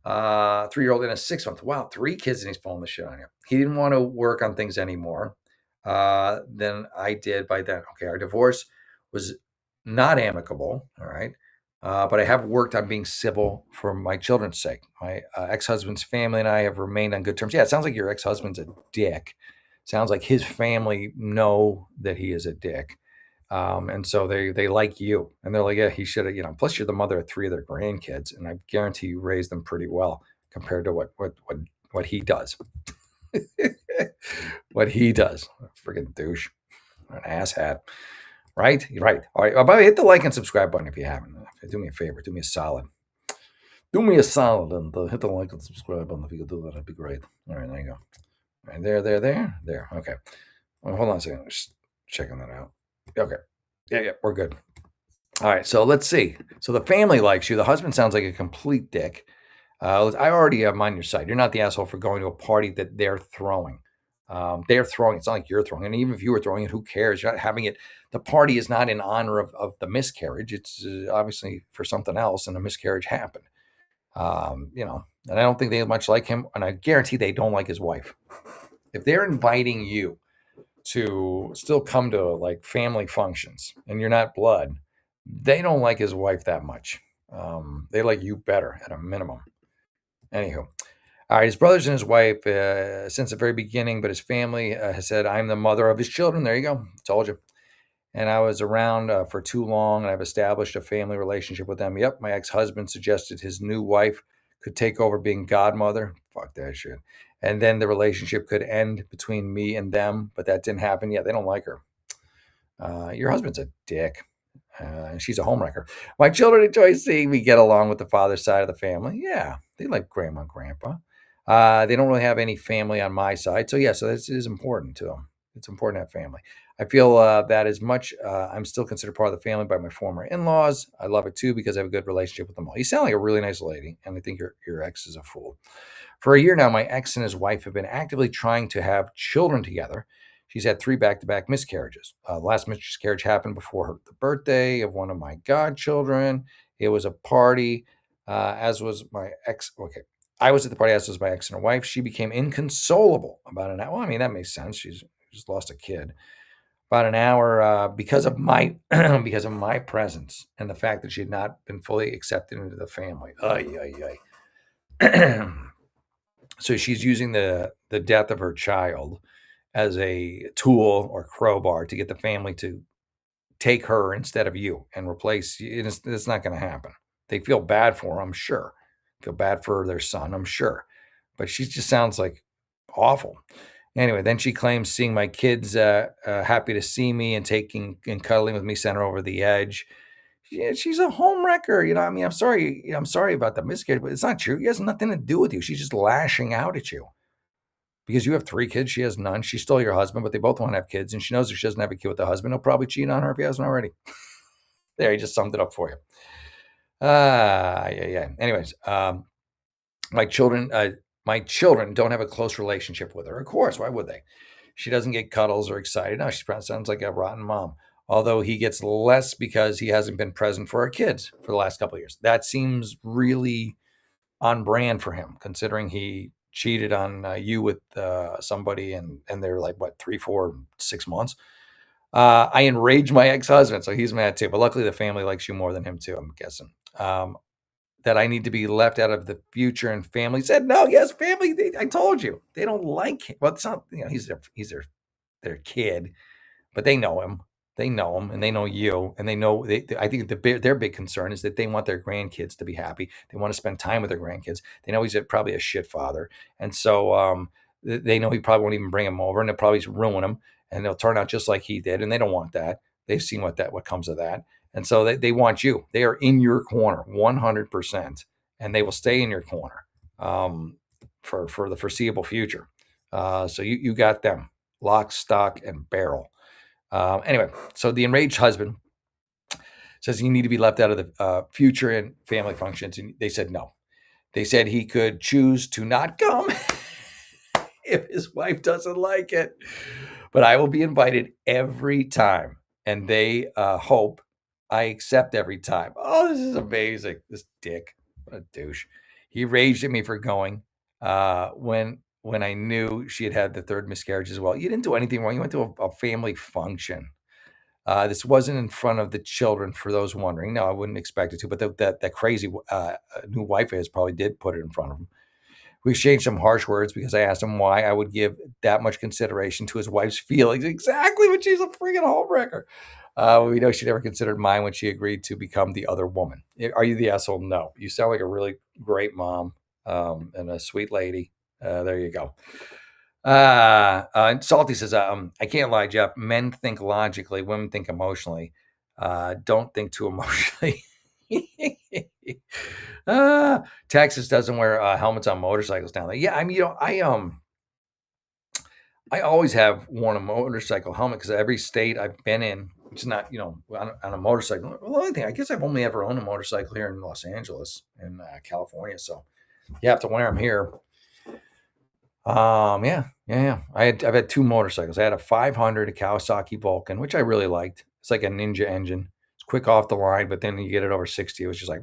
3-year-old and a 6-month. Wow, 3 kids, and he's pulling the shit on you. He didn't want to work on things anymore than I did by then. Okay, our divorce was not amicable. All right. But I have worked on being civil for my children's sake. My ex-husband's family and I have remained on good terms. Yeah, it sounds like your ex-husband's a dick. Sounds like his family know that he is a dick. And so they like you. And they're like, yeah, he should have, plus you're the mother of 3 of their grandkids. And I guarantee you raised them pretty well compared to what he does. What he does. Freaking douche. An asshat. Right? Right. All right. By the way, hit the like and subscribe button if you haven't. Do me a favor. Do me a solid. Do me a solid and hit the like and subscribe button. If you could do that, that'd be great. All right. There you go. All right. There. Okay. Well, hold on a second. Just checking that out. Okay. Yeah. We're good. All right. So let's see. So the family likes you. The husband sounds like a complete dick. I already have mine on your side. You're not the asshole for going to a party that they're throwing. They're throwing. It's not like you're throwing. And even if you were throwing it, who cares? You're not having it. The party is not in honor of the miscarriage. It's obviously for something else, and a miscarriage happened. And I don't think they much like him, and I guarantee they don't like his wife. If they're inviting you to still come to like family functions and you're not blood, they don't like his wife that much. They like you better at a minimum. Anywho, all right, his brothers and his wife, since the very beginning, but his family has said, I'm the mother of his children. There you go. Told you. And I was around for too long, and I've established a family relationship with them. Yep, my ex-husband suggested his new wife could take over being godmother. Fuck that shit. And then the relationship could end between me and them, but that didn't happen yet. They don't like her. Your husband's a dick. She's a homewrecker. My children enjoy seeing me get along with the father's side of the family. Yeah, they like grandma and grandpa. They don't really have any family on my side. So, yeah, so this is important to them. It's important to have family. I feel that as much, I'm still considered part of the family by my former in laws. I love it too because I have a good relationship with them all. You sound like a really nice lady, and I think your ex is a fool. For a year now, my ex and his wife have been actively trying to have children together. She's had 3 back-to-back miscarriages. The last miscarriage happened before the birthday of one of my godchildren. It was a party, as was my ex. Okay, I was at the party, as was my ex and her wife. She became inconsolable about an hour. Well, I mean, that makes sense. She's just lost a kid. About an hour because of my because of my presence and the fact that she had not been fully accepted into the family. Ay, ay, ay. So she's using the death of her child as a tool or crowbar to get the family to take her instead of you and replace you. It's not going to happen. They feel bad for her, I'm sure. Feel bad for their son, I'm sure. But she just sounds like awful. Anyway, then she claims seeing my kids happy to see me and taking and cuddling with me sent her over the edge. Yeah, she's a home wrecker. I mean, I'm sorry. I'm sorry about the miscarriage, but it's not true. It has nothing to do with you. She's just lashing out at you because you have 3 kids. She has none. She's still your husband, but they both want to have kids. And she knows if she doesn't have a kid with the husband, he'll probably cheat on her if he hasn't already. There, he just summed it up for you. Yeah. Anyways, my children don't have a close relationship with her. Of course, why would they? She doesn't get cuddles or excited. No, she probably sounds like a rotten mom. Although he gets less because he hasn't been present for our kids for the last couple of years. That seems really on brand for him, considering he cheated on you with somebody and they're like, what, 3, 4, 6 months? I enraged my ex-husband, so he's mad too. But luckily the family likes you more than him too, I'm guessing. That I need to be left out of the future, and family said, no, yes, family, I told you. They don't like him. Well, it's not, he's their kid, but they know him. They know him, and they know you, and they know. I think their big concern is that they want their grandkids to be happy. They want to spend time with their grandkids. They know he's probably a shit father, and so they know he probably won't even bring them over, and they'll probably ruin him, and they'll turn out just like he did, and they don't want that. They've seen what comes of that, and so they want you. They are in your corner, 100%, and they will stay in your corner for the foreseeable future. So you got them lock, stock, and barrel. Anyway, so the enraged husband says you need to be left out of the future and family functions. And they said no. They said he could choose to not come if his wife doesn't like it. But I will be invited every time. And they hope I accept every time. Oh, this is amazing. This dick. What a douche. He raged at me for going when I knew she had had the 3rd miscarriage as well. You didn't do anything wrong. You went to a family function. This wasn't in front of the children, for those wondering. No, I wouldn't expect it to, but that crazy new wife of his probably did put it in front of him. We exchanged some harsh words because I asked him why I would give that much consideration to his wife's feelings. Exactly when she's a freaking homewrecker. We know she never considered mine when she agreed to become the other woman. Are you the asshole? No. You sound like a really great mom and a sweet lady. There you go. Salty says, I can't lie, Jeff. Men think logically, women think emotionally. Don't think too emotionally. Texas doesn't wear helmets on motorcycles down there. Yeah, I mean, I always have worn a motorcycle helmet because every state I've been in, it's not, on a motorcycle. Well, the only thing, I guess I've only ever owned a motorcycle here in Los Angeles, in California. So you have to wear them here. Yeah. I've had 2 motorcycles. I had a 500, a Kawasaki Vulcan, which I really liked. It's like a Ninja engine. It's quick off the line, but then you get it over 60, it was just like,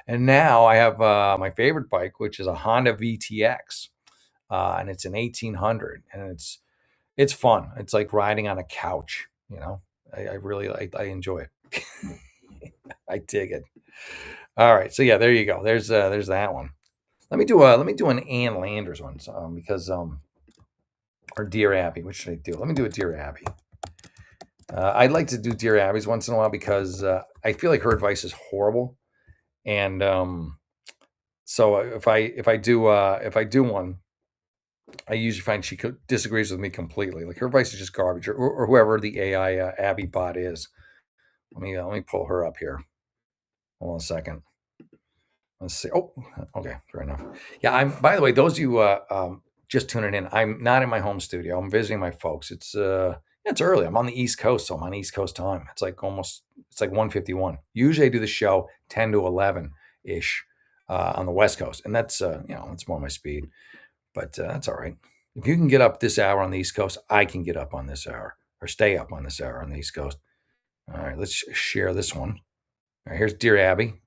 And now I have my favorite bike, which is a Honda VTX, and it's an 1800, and it's fun. It's like riding on a couch. I really I enjoy it. I dig it. All right, so yeah, there you go. There's that one. Let me do an Ann Landers one, because or Dear Abby. What should I do? Let me do a Dear Abby. I'd like to do Dear Abby's once in a while because I feel like her advice is horrible, and so if I do one, I usually find she disagrees with me completely. Like her advice is just garbage, or whoever the AI Abby bot is. Let me pull her up here. Hold on a second. Let's see. Oh, okay, fair enough. Yeah, By the way, those of you just tuning in, I'm not in my home studio. I'm visiting my folks. It's early. I'm on the East Coast, so I'm on East Coast time. It's like 1:51. Usually, I do the show 10 to 11 ish on the West Coast, and that's more my speed. But that's all right. If you can get up this hour on the East Coast, I can get up on this hour or stay up on this hour on the East Coast. All right, let's share this one. All right, here's Dear Abby.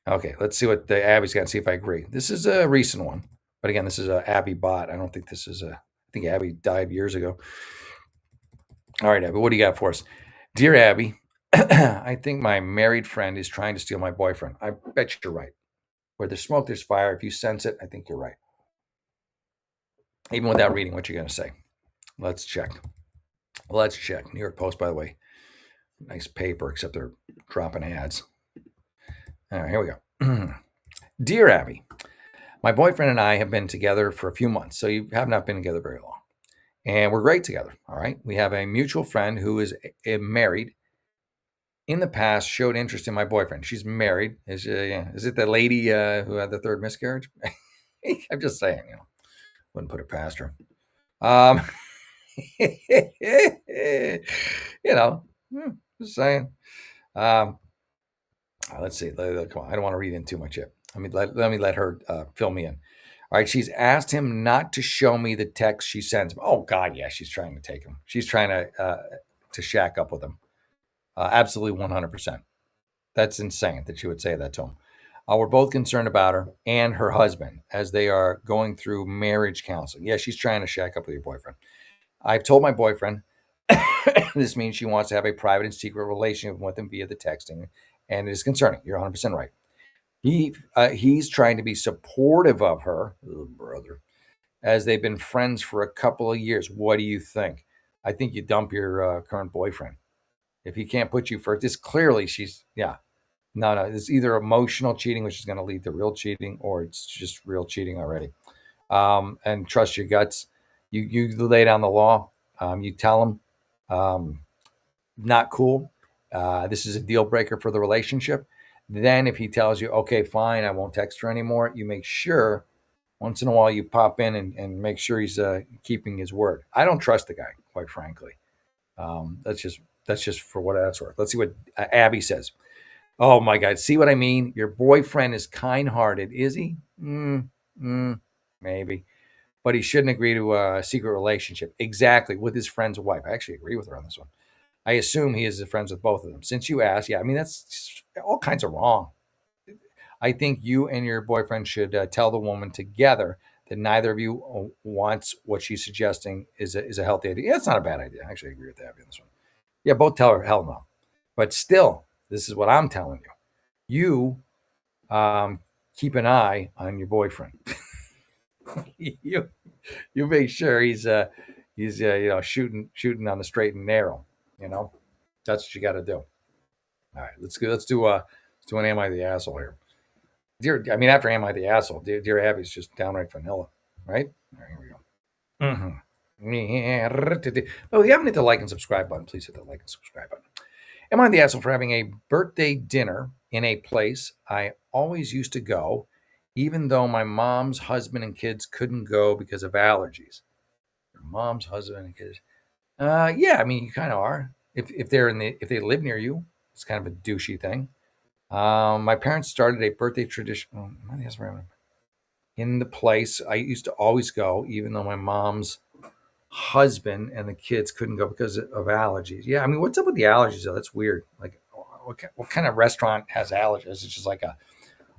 Okay, let's see what the Abby's got and see if I agree. This is a recent one, but again, this is a Abby bot. I don't think this is I think Abby died years ago. All right, Abby, what do you got for us? Dear Abby, I think my married friend is trying to steal my boyfriend. I bet you're right. Where there's smoke, there's fire. If you sense it, I think you're right. Even without reading what you're going to say. Let's check. New York Post, by the way. Nice paper, except they're dropping ads. All right, here we go. Dear Abby, my boyfriend and I have been together for a few months, so you have not been together very long. And we're great together, all right? We have a mutual friend who is married. In the past, showed interest in my boyfriend. She's married. Is it the lady who had the third miscarriage? I'm just saying, wouldn't put it past her. Just saying. Let's see. Come on. I don't want to read in too much yet. Let me let her fill me in. All right. She's asked him not to show me the text she sends him. Oh God, yeah. She's trying to take him. She's trying to shack up with him. Absolutely 100%. That's insane that she would say that to him. We're both concerned about her and her husband as they are going through marriage counseling. Yeah, she's trying to shack up with your boyfriend. I've told my boyfriend this means she wants to have a private and secret relationship with him via the texting, and it is concerning. You're 100% right. He's trying to be supportive of her, little brother, as they've been friends for a couple of years. What do you think? I think you dump your current boyfriend if he can't put you first. This clearly no. It's either emotional cheating, which is going to lead to real cheating, or it's just real cheating already. And trust your guts. You lay down the law. You tell him, not cool. This is a deal breaker for the relationship. Then if he tells you, okay, fine, I won't text her anymore, you make sure once in a while you pop in and make sure he's keeping his word. I don't trust the guy, quite frankly. That's just for what that's worth. Let's see what Abby says. Oh my God. See what I mean? Your boyfriend is kind-hearted. Is he? Maybe. But he shouldn't agree to a secret relationship. Exactly. With his friend's wife. I actually agree with her on this one. I assume he is friends with both of them. Since you asked, yeah, that's all kinds of wrong. I think you and your boyfriend should tell the woman together that neither of you wants what she's suggesting is a healthy idea. Yeah, it's not a bad idea. I actually agree with Abby on this one. Yeah, both tell her, hell no. But still, this is what I'm telling you. You keep an eye on your boyfriend. you make sure he's shooting on the straight and narrow. That's what you got to do. All right, let's go. Let's do an Am I the Asshole here. After Am I the Asshole, Dear Abby's just downright vanilla, right? All right, here we go. Oh, if you haven't hit the like and subscribe button, please hit the like and subscribe button. Am I the asshole for having a birthday dinner in a place I always used to go, even though my mom's husband and kids couldn't go because of allergies? Your mom's husband and kids. Yeah, you kind of are. If they live near you, it's kind of a douchey thing. My parents started a birthday tradition. In the place I used to always go, even though my mom's husband and the kids couldn't go because of allergies. Yeah, what's up with the allergies though? That's weird. Like, what kind of restaurant has allergies? It's just like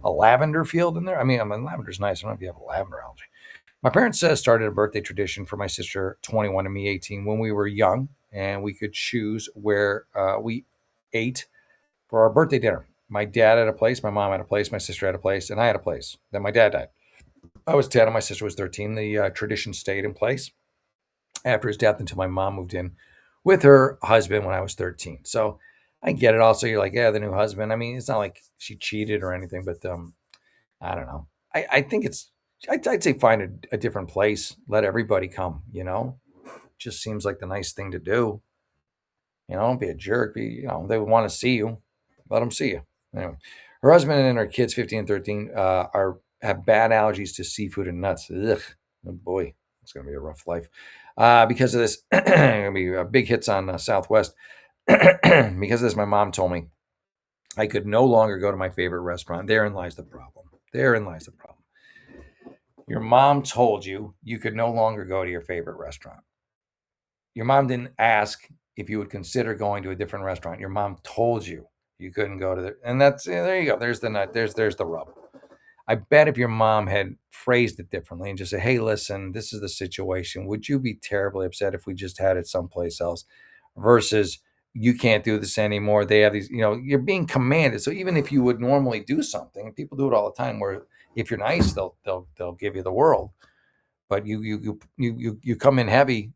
a lavender field in there. I mean, lavender's nice. I don't know if you have a lavender allergy. My parents started a birthday tradition for my sister 21 and me 18 when we were young, and we could choose where we ate for our birthday dinner. My dad had a place, my mom had a place, my sister had a place, and I had a place. Then my dad died. I was 10 and my sister was 13. The tradition stayed in place after his death until my mom moved in with her husband when I was 13. So I get it. Also, you're like, yeah, the new husband. I mean, it's not like she cheated or anything, but I don't know. I think I'd say find a different place. Let everybody come, just seems like the nice thing to do. Don't be a jerk. They would want to see you. Let them see you. Anyway, her husband and her kids, 15 and 13, have bad allergies to seafood and nuts. Ugh, oh boy, it's going to be a rough life. Because of this, going to be big hits on Southwest. Because of this, my mom told me I could no longer go to my favorite restaurant. Therein lies the problem. Therein lies the problem. Your mom told you you could no longer go to your favorite restaurant. Your mom didn't ask if you would consider going to a different restaurant. Your mom told you you couldn't go to and that's there you go. There's the nut. There's the rub. I bet if your mom had phrased it differently and just said, "Hey, listen, this is the situation. Would you be terribly upset if we just had it someplace else?" Versus you can't do this anymore. They have these, you're being commanded. So even if you would normally do something, and people do it all the time, where if you're nice, they'll give you the world. But you come in heavy,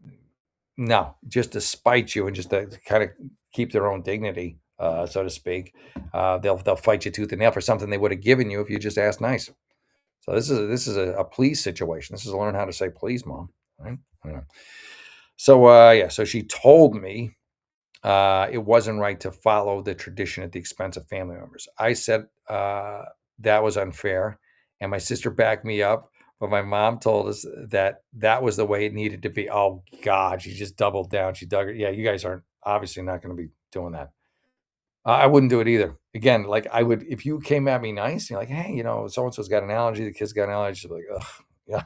no, just to spite you and just to kind of keep their own dignity, so to speak. They'll fight you tooth and nail for something they would have given you if you just asked nice. So this is a please situation. This is learn how to say please, mom. Right? So yeah, so she told me it wasn't right to follow the tradition at the expense of family members. I said that was unfair, and my sister backed me up. But my mom told us that was the way it needed to be. Oh God, she just doubled down. She dug it. Yeah, you guys aren't obviously not going to be doing that. I wouldn't do it either. Again, like I would if you came at me nice. You're like, hey, so and so's got an allergy. The kid's got an allergy. She'd be like, ugh, yeah,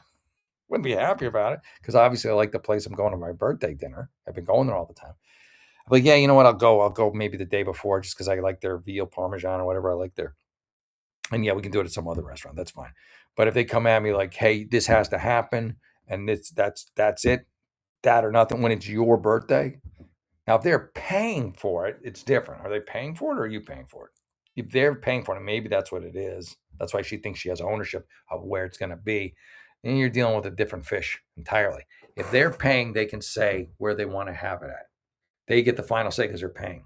wouldn't be happy about it because obviously I like the place I'm going to my birthday dinner. I've been going there all the time. I'm like, yeah, you know what? I'll go. I'll go maybe the day before just because I like their veal parmesan or whatever I like there. And yeah, we can do it at some other restaurant. That's fine. But if they come at me like, hey, this has to happen and that's it, that or nothing when it's your birthday. Now, if they're paying for it, it's different. Are they paying for it or are you paying for it? If they're paying for it, maybe that's what it is. That's why she thinks she has ownership of where it's going to be. And you're dealing with a different fish entirely. If they're paying, they can say where they want to have it at. They get the final say because they're paying.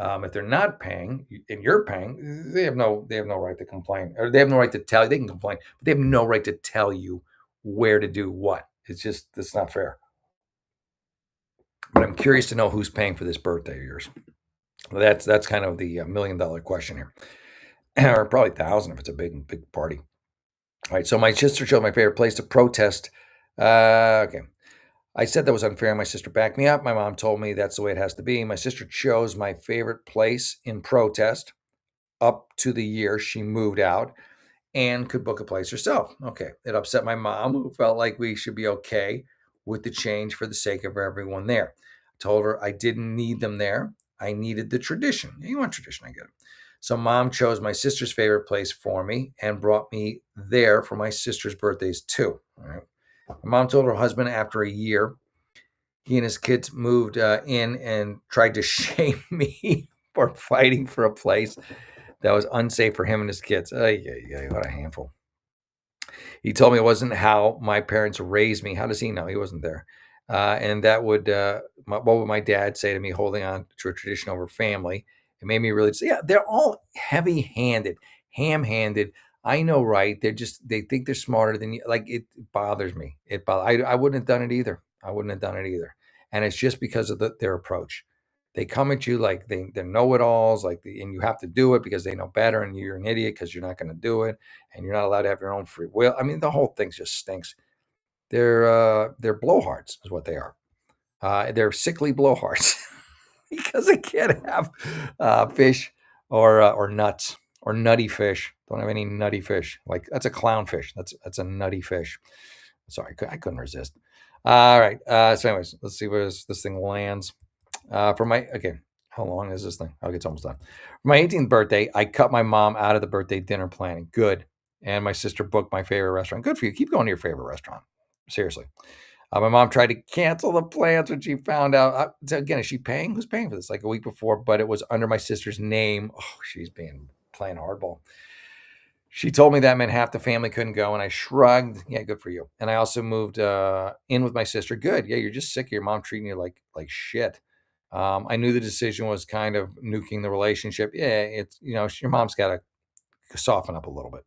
If they're not paying and you're paying, they have no right to complain, or they have no right to tell you. They can complain, but they have no right to tell you where to do what. It's not fair. But I'm curious to know who's paying for this birthday of yours. Well, that's kind of the $1 million question here, or probably 1,000 if it's a big party. All right. So my sister chose my favorite place to protest. Okay. I said that was unfair. My sister backed me up. My mom told me that's the way it has to be. My sister chose my favorite place in protest up to the year she moved out and could book a place herself. Okay. It upset my mom, who felt like we should be okay with the change for the sake of everyone there. I told her I didn't need them there. I needed the tradition. You want tradition, I get it. So mom chose my sister's favorite place for me and brought me there for my sister's birthdays too. All right. My mom told her husband after a year, he and his kids moved in and tried to shame me for fighting for a place that was unsafe for him and his kids. What a handful. He told me it wasn't how my parents raised me. How does he know? He wasn't there. And that would, what would my dad say to me holding on to a tradition over family? It made me really say, yeah, they're all heavy handed, ham handed. I know, right? They think they're smarter than you. Like it bothers me. I wouldn't have done it either. I wouldn't have done it either. And it's just because of their approach. They come at you like they're know-it-alls, and you have to do it because they know better, and you're an idiot because you're not going to do it, and you're not allowed to have your own free will. I mean, the whole thing just stinks. They're blowhards, is what they are. They're sickly blowhards because they can't have fish or nuts or nutty fish. Don't have any nutty fish. Like that's a clownfish. That's a nutty fish. Sorry, I couldn't resist. All right. So, anyways, let's see where this thing lands. Okay. How long is this thing? Okay, it's almost done. For my 18th birthday, I cut my mom out of the birthday dinner planning. Good. And my sister booked my favorite restaurant. Good for you. Keep going to your favorite restaurant. Seriously. My mom tried to cancel the plans when she found out. So again, is she paying? Who's paying for this? Like a week before, but it was under my sister's name. Oh, she's playing hardball. She told me that meant half the family couldn't go, and I shrugged. Yeah, good for you. And I also moved in with my sister. Good. Yeah, you're just sick of your mom treating you like shit. I knew the decision was kind of nuking the relationship. Yeah, it's your mom's got to soften up a little bit.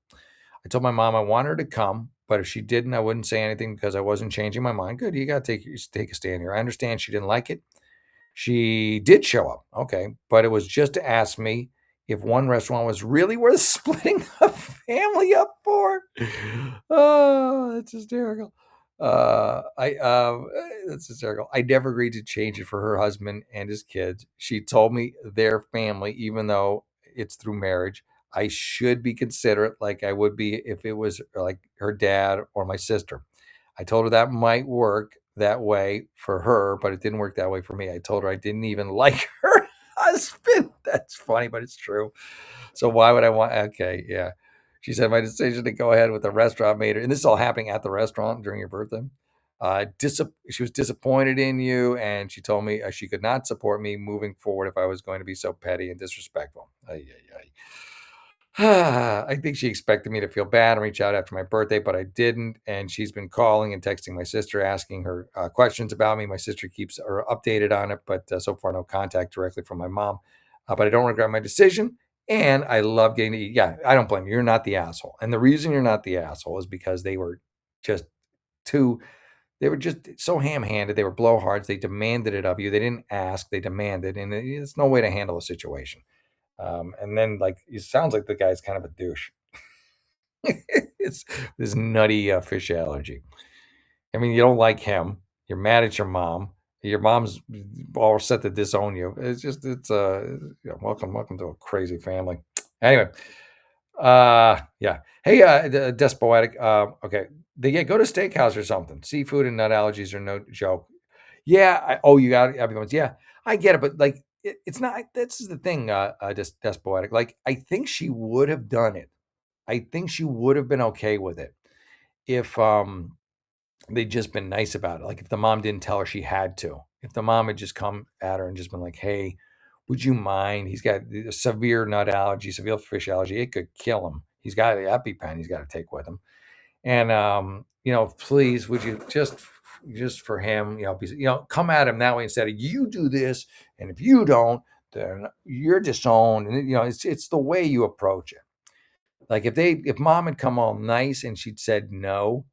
I told my mom I want her to come, but if she didn't, I wouldn't say anything because I wasn't changing my mind. Good, you got to take a stand here. I understand she didn't like it. She did show up, okay, but it was just to ask me if one restaurant was really worth splitting a family up for. Oh, that's hysterical. That's hysterical. I never agreed to change it for her husband and his kids. She told me their family, even though it's through marriage, I should be considerate like I would be if it was like her dad or my sister. I told her that might work that way for her, but it didn't work that way for me. I told her I didn't even like her husband. That's funny, but it's true. So why would I want? Okay, yeah. She said my decision to go ahead with the restaurant made her, and this is all happening at the restaurant during your birthday. She was disappointed in you, and she told me she could not support me moving forward if I was going to be so petty and disrespectful. Ay, ay, ay. I think she expected me to feel bad and reach out after my birthday, but I didn't. And she's been calling and texting my sister, asking her questions about me. My sister keeps her updated on it, but so far, no contact directly from my mom. But I don't regret my decision. And I love getting to eat. Yeah, I don't blame you. You're not the asshole. And the reason you're not the asshole is because just too, they were just so ham handed. They were blowhards. They demanded it of you. They didn't ask, they demanded. And it's no way to handle a situation. And then, like, it sounds like the guy's kind of a douche. It's this nutty fish allergy. I mean, you don't like him. You're mad at your mom. Your mom's all set to disown you. Welcome to a crazy family. Anyway, yeah. Hey, Despoetic. Okay, go to steakhouse or something. Seafood and nut allergies are no joke. Yeah. You got everyone's. Yeah, I get it, but like, it's not. This is the thing. Despoetic. Like, I think she would have done it. I think she would have been okay with it if they'd just been nice about it. Like if the mom didn't tell her she had to. If the mom had just come at her and just been like, "Hey, would you mind? He's got a severe nut allergy, severe fish allergy. It could kill him. He's got an EpiPen. He's got to take with him. And please, would you just for him, come at him that way instead of you do this, and if you don't, then you're disowned. And it's the way you approach it. Like if mom had come all nice and she'd said no,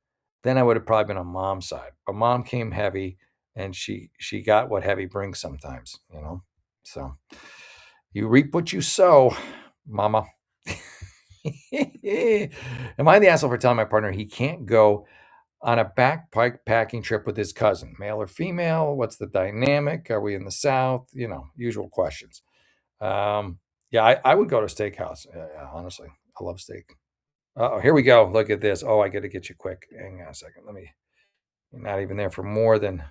then I would have probably been on mom's side. But mom came heavy, and she got what heavy brings sometimes. So you reap what you sow, mama. Am I the asshole for telling my partner he can't go on a backpacking trip with his cousin, male or female? What's the dynamic? Are we in the South? Usual questions. Yeah, I would go to a steakhouse. Yeah, honestly, I love steak. Oh, here we go. Look at this. Oh, I got to get you quick. Hang on a second. You're not even there for more than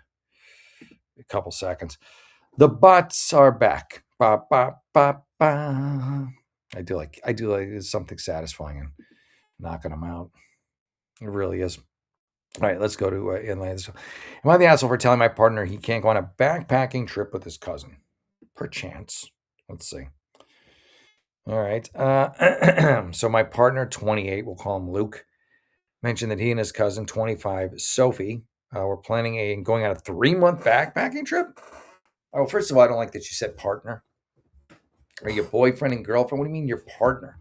a couple seconds. The butts are back. Ba, ba, ba, ba. I do like there's something satisfying in knocking them out. It really is. All right, let's go to inland. Am I the asshole for telling my partner he can't go on a backpacking trip with his cousin? Perchance. Let's see. All right. So my partner, 28, we'll call him Luke, mentioned that he and his cousin, 25, Sophie, were planning going on a 3-month backpacking trip. Oh, first of all, I don't like that you said partner. Are you boyfriend and girlfriend? What do you mean your partner?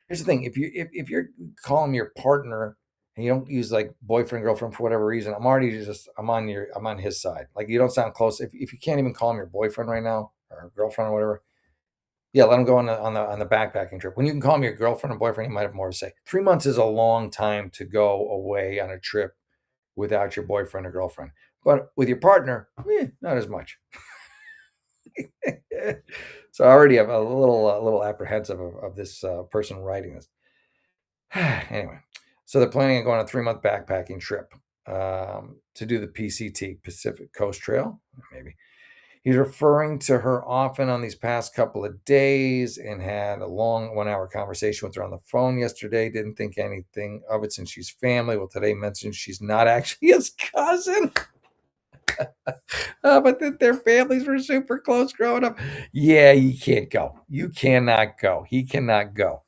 Here's the thing: if you're calling your partner and you don't use like boyfriend girlfriend for whatever reason, I'm on his side. Like you don't sound close. If you can't even call him your boyfriend right now or girlfriend or whatever, yeah, let him go on the backpacking trip. When you can call him your girlfriend or boyfriend, he might have more to say. 3 months is a long time to go away on a trip without your boyfriend or girlfriend. But with your partner, not as much. So I already have a little apprehensive of this person writing this. Anyway, so they're planning on going on a 3-month backpacking trip to do the PCT, Pacific Coast Trail, maybe. He's referring to her often on these past couple of days and had a long 1 hour conversation with her on the phone yesterday. Didn't think anything of it since she's family. Well, today mentioned she's not actually his cousin. But that their families were super close growing up. Yeah, you can't go. You cannot go. He cannot go.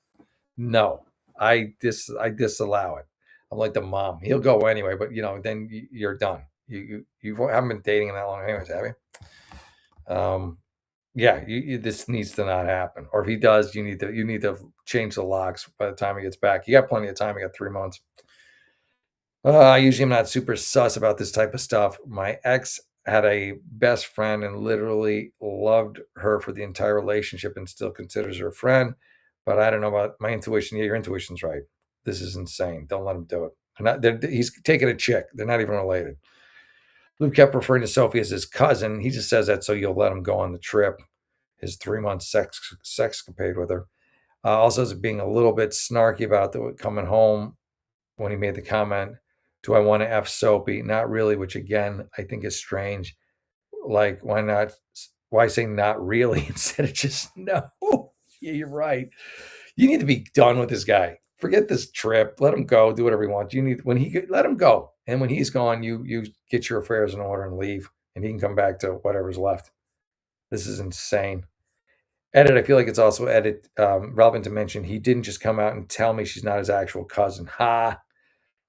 No, I disallow it. I'm like the mom. He'll go anyway, but then you're done. You haven't been dating him that long, anyways, have you? Yeah, this needs to not happen. Or if he does, you need to change the locks by the time he gets back. You got plenty of time. You got 3 months. I usually am not super sus about this type of stuff. My ex had a best friend and literally loved her for the entire relationship and still considers her a friend. But I don't know about my intuition. Yeah, your intuition's right. This is insane. Don't let him do it. He's taking a chick. They're not even related. Luke kept referring to Sophie as his cousin. He just says that so you'll let him go on the trip. His 3 month sexcapade with her. Also, as being a little bit snarky about coming home when he made the comment, "Do I want to F Soapy?" Not really, which again, I think is strange. Like, why not? Why say not really instead of just no? Yeah, you're right. You need to be done with this guy. Forget this trip. Let him go. Do whatever he wants. Let him go. And when he's gone, you get your affairs in order and leave, and he can come back to whatever's left. This is insane. Edit. I feel like it's also relevant to mention he didn't just come out and tell me she's not his actual cousin. Ha!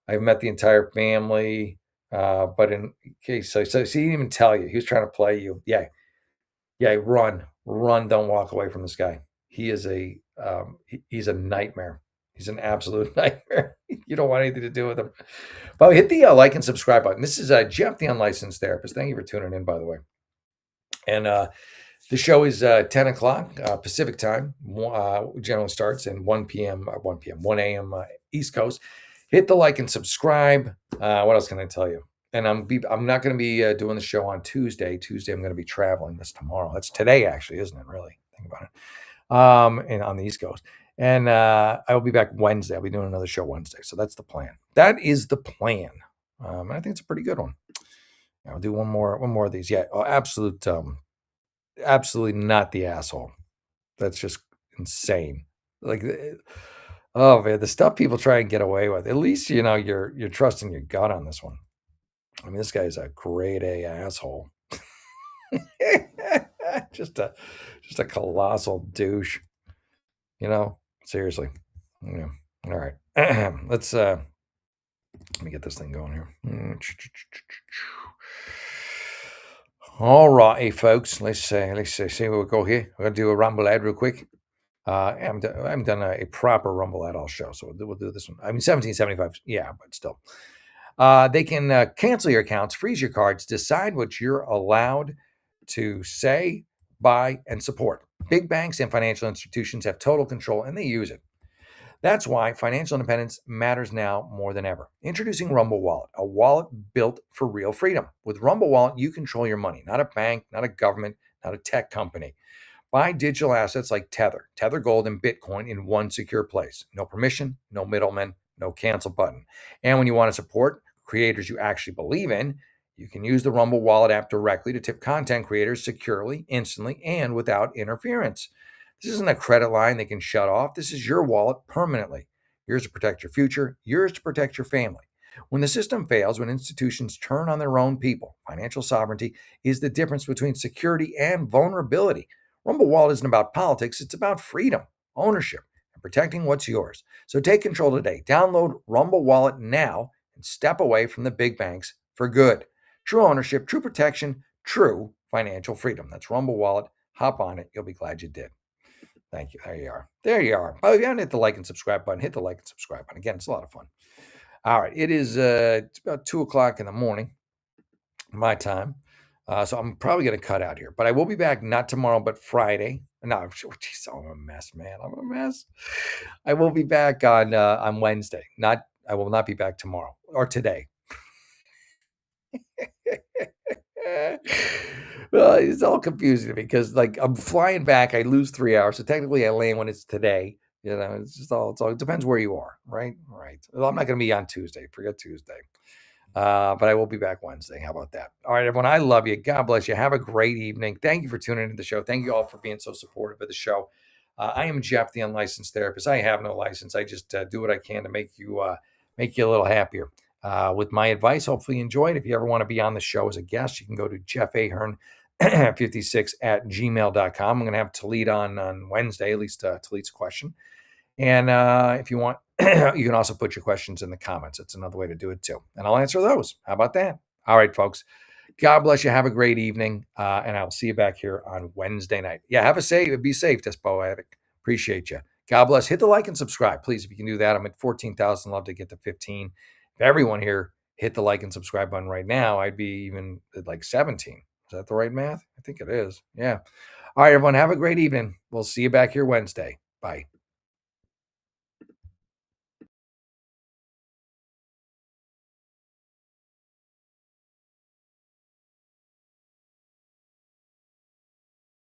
I've met the entire family, but in case so he didn't even tell you. He was trying to play you. Yeah, yeah. Run. Don't walk away from this guy. He is he's a nightmare. He's an absolute nightmare. You don't want anything to do with him. But hit the like and subscribe button. This is Jeff, the unlicensed therapist. Thank you for tuning in, by the way. And the show is 10 o'clock Pacific time. Generally starts and 1 a.m. East Coast. Hit the like and subscribe. What else can I tell you? And I'm not going to be doing the show on Tuesday. I'm going to be traveling. That's tomorrow. That's today, actually, isn't it? Really, think about it. And on the East Coast. And I will be back Wednesday. I'll be doing another show Wednesday. So that's the plan. That is the plan. And I think it's a pretty good one. I'll do one more of these. Yeah, absolutely not the asshole. That's just insane. Like, oh man, the stuff people try and get away with. At least you're trusting your gut on this one. I mean, this guy's a grade A asshole. just a colossal douche. Seriously. Yeah. All right. Let me get this thing going here. All right, hey folks. Let's see where we go here. We're gonna do a rumble ad real quick. I haven't done a proper rumble ad all show, so we'll do this one. I mean, 1775, yeah, but still. They can cancel your accounts, freeze your cards, decide what you're allowed to say, buy, and support. Big banks and financial institutions have total control, and they use it. That's why financial independence matters now more than ever. Introducing Rumble Wallet, a wallet built for real freedom. With Rumble Wallet, you control your money, not a bank, not a government, not a tech company. Buy digital assets like Tether Gold, and Bitcoin in one secure place. No permission, no middleman, no cancel button. And when you want to support creators you actually believe in, you can use the Rumble Wallet app directly to tip content creators securely, instantly, and without interference. This isn't a credit line they can shut off. This is your wallet permanently. Yours to protect your future, yours to protect your family. When the system fails, when institutions turn on their own people, financial sovereignty is the difference between security and vulnerability. Rumble Wallet isn't about politics, it's about freedom, ownership, and protecting what's yours. So take control today. Download Rumble Wallet now and step away from the big banks for good. True ownership, true protection, true financial freedom. That's Rumble Wallet. Hop on it. You'll be glad you did. Thank you. There you are. Oh, if you haven't hit the like and subscribe button, hit the like and subscribe button. Again, it's a lot of fun. All right. It is it's about 2 o'clock in the morning, my time. So I'm probably going to cut out here. But I will be back not tomorrow, but Friday. No, geez, I'm a mess, man. I'm a mess. I will be back on Wednesday. I will not be back tomorrow or today. Well, it's all confusing to me because I'm flying back. I lose 3 hours. So technically I land when it's today. It's just it depends where you are, right? Right. Well, I'm not going to be on Tuesday. Forget Tuesday. But I will be back Wednesday. How about that? All right, everyone. I love you. God bless you. Have a great evening. Thank you for tuning into the show. Thank you all for being so supportive of the show. I am Jeff, the unlicensed therapist. I have no license. I just do what I can to make you a little happier. With my advice, hopefully you enjoyed. If you ever want to be on the show as a guest, you can go to jeffahern56 at gmail.com. I'm going to have Talid on Wednesday, at least Talid's question. And if you want, you can also put your questions in the comments. It's another way to do it too. And I'll answer those. How about that? All right, folks. God bless you. Have a great evening. And I'll see you back here on Wednesday night. Yeah, be safe, Despo Addict. Appreciate you. God bless. Hit the like and subscribe, please, if you can do that. I'm at 14,000. Love to get to 15. If everyone here hit the like and subscribe button right now, I'd be even at like 17. Is that the right math? I think it is. Yeah. All right, everyone. Have a great evening. We'll see you back here Wednesday. Bye.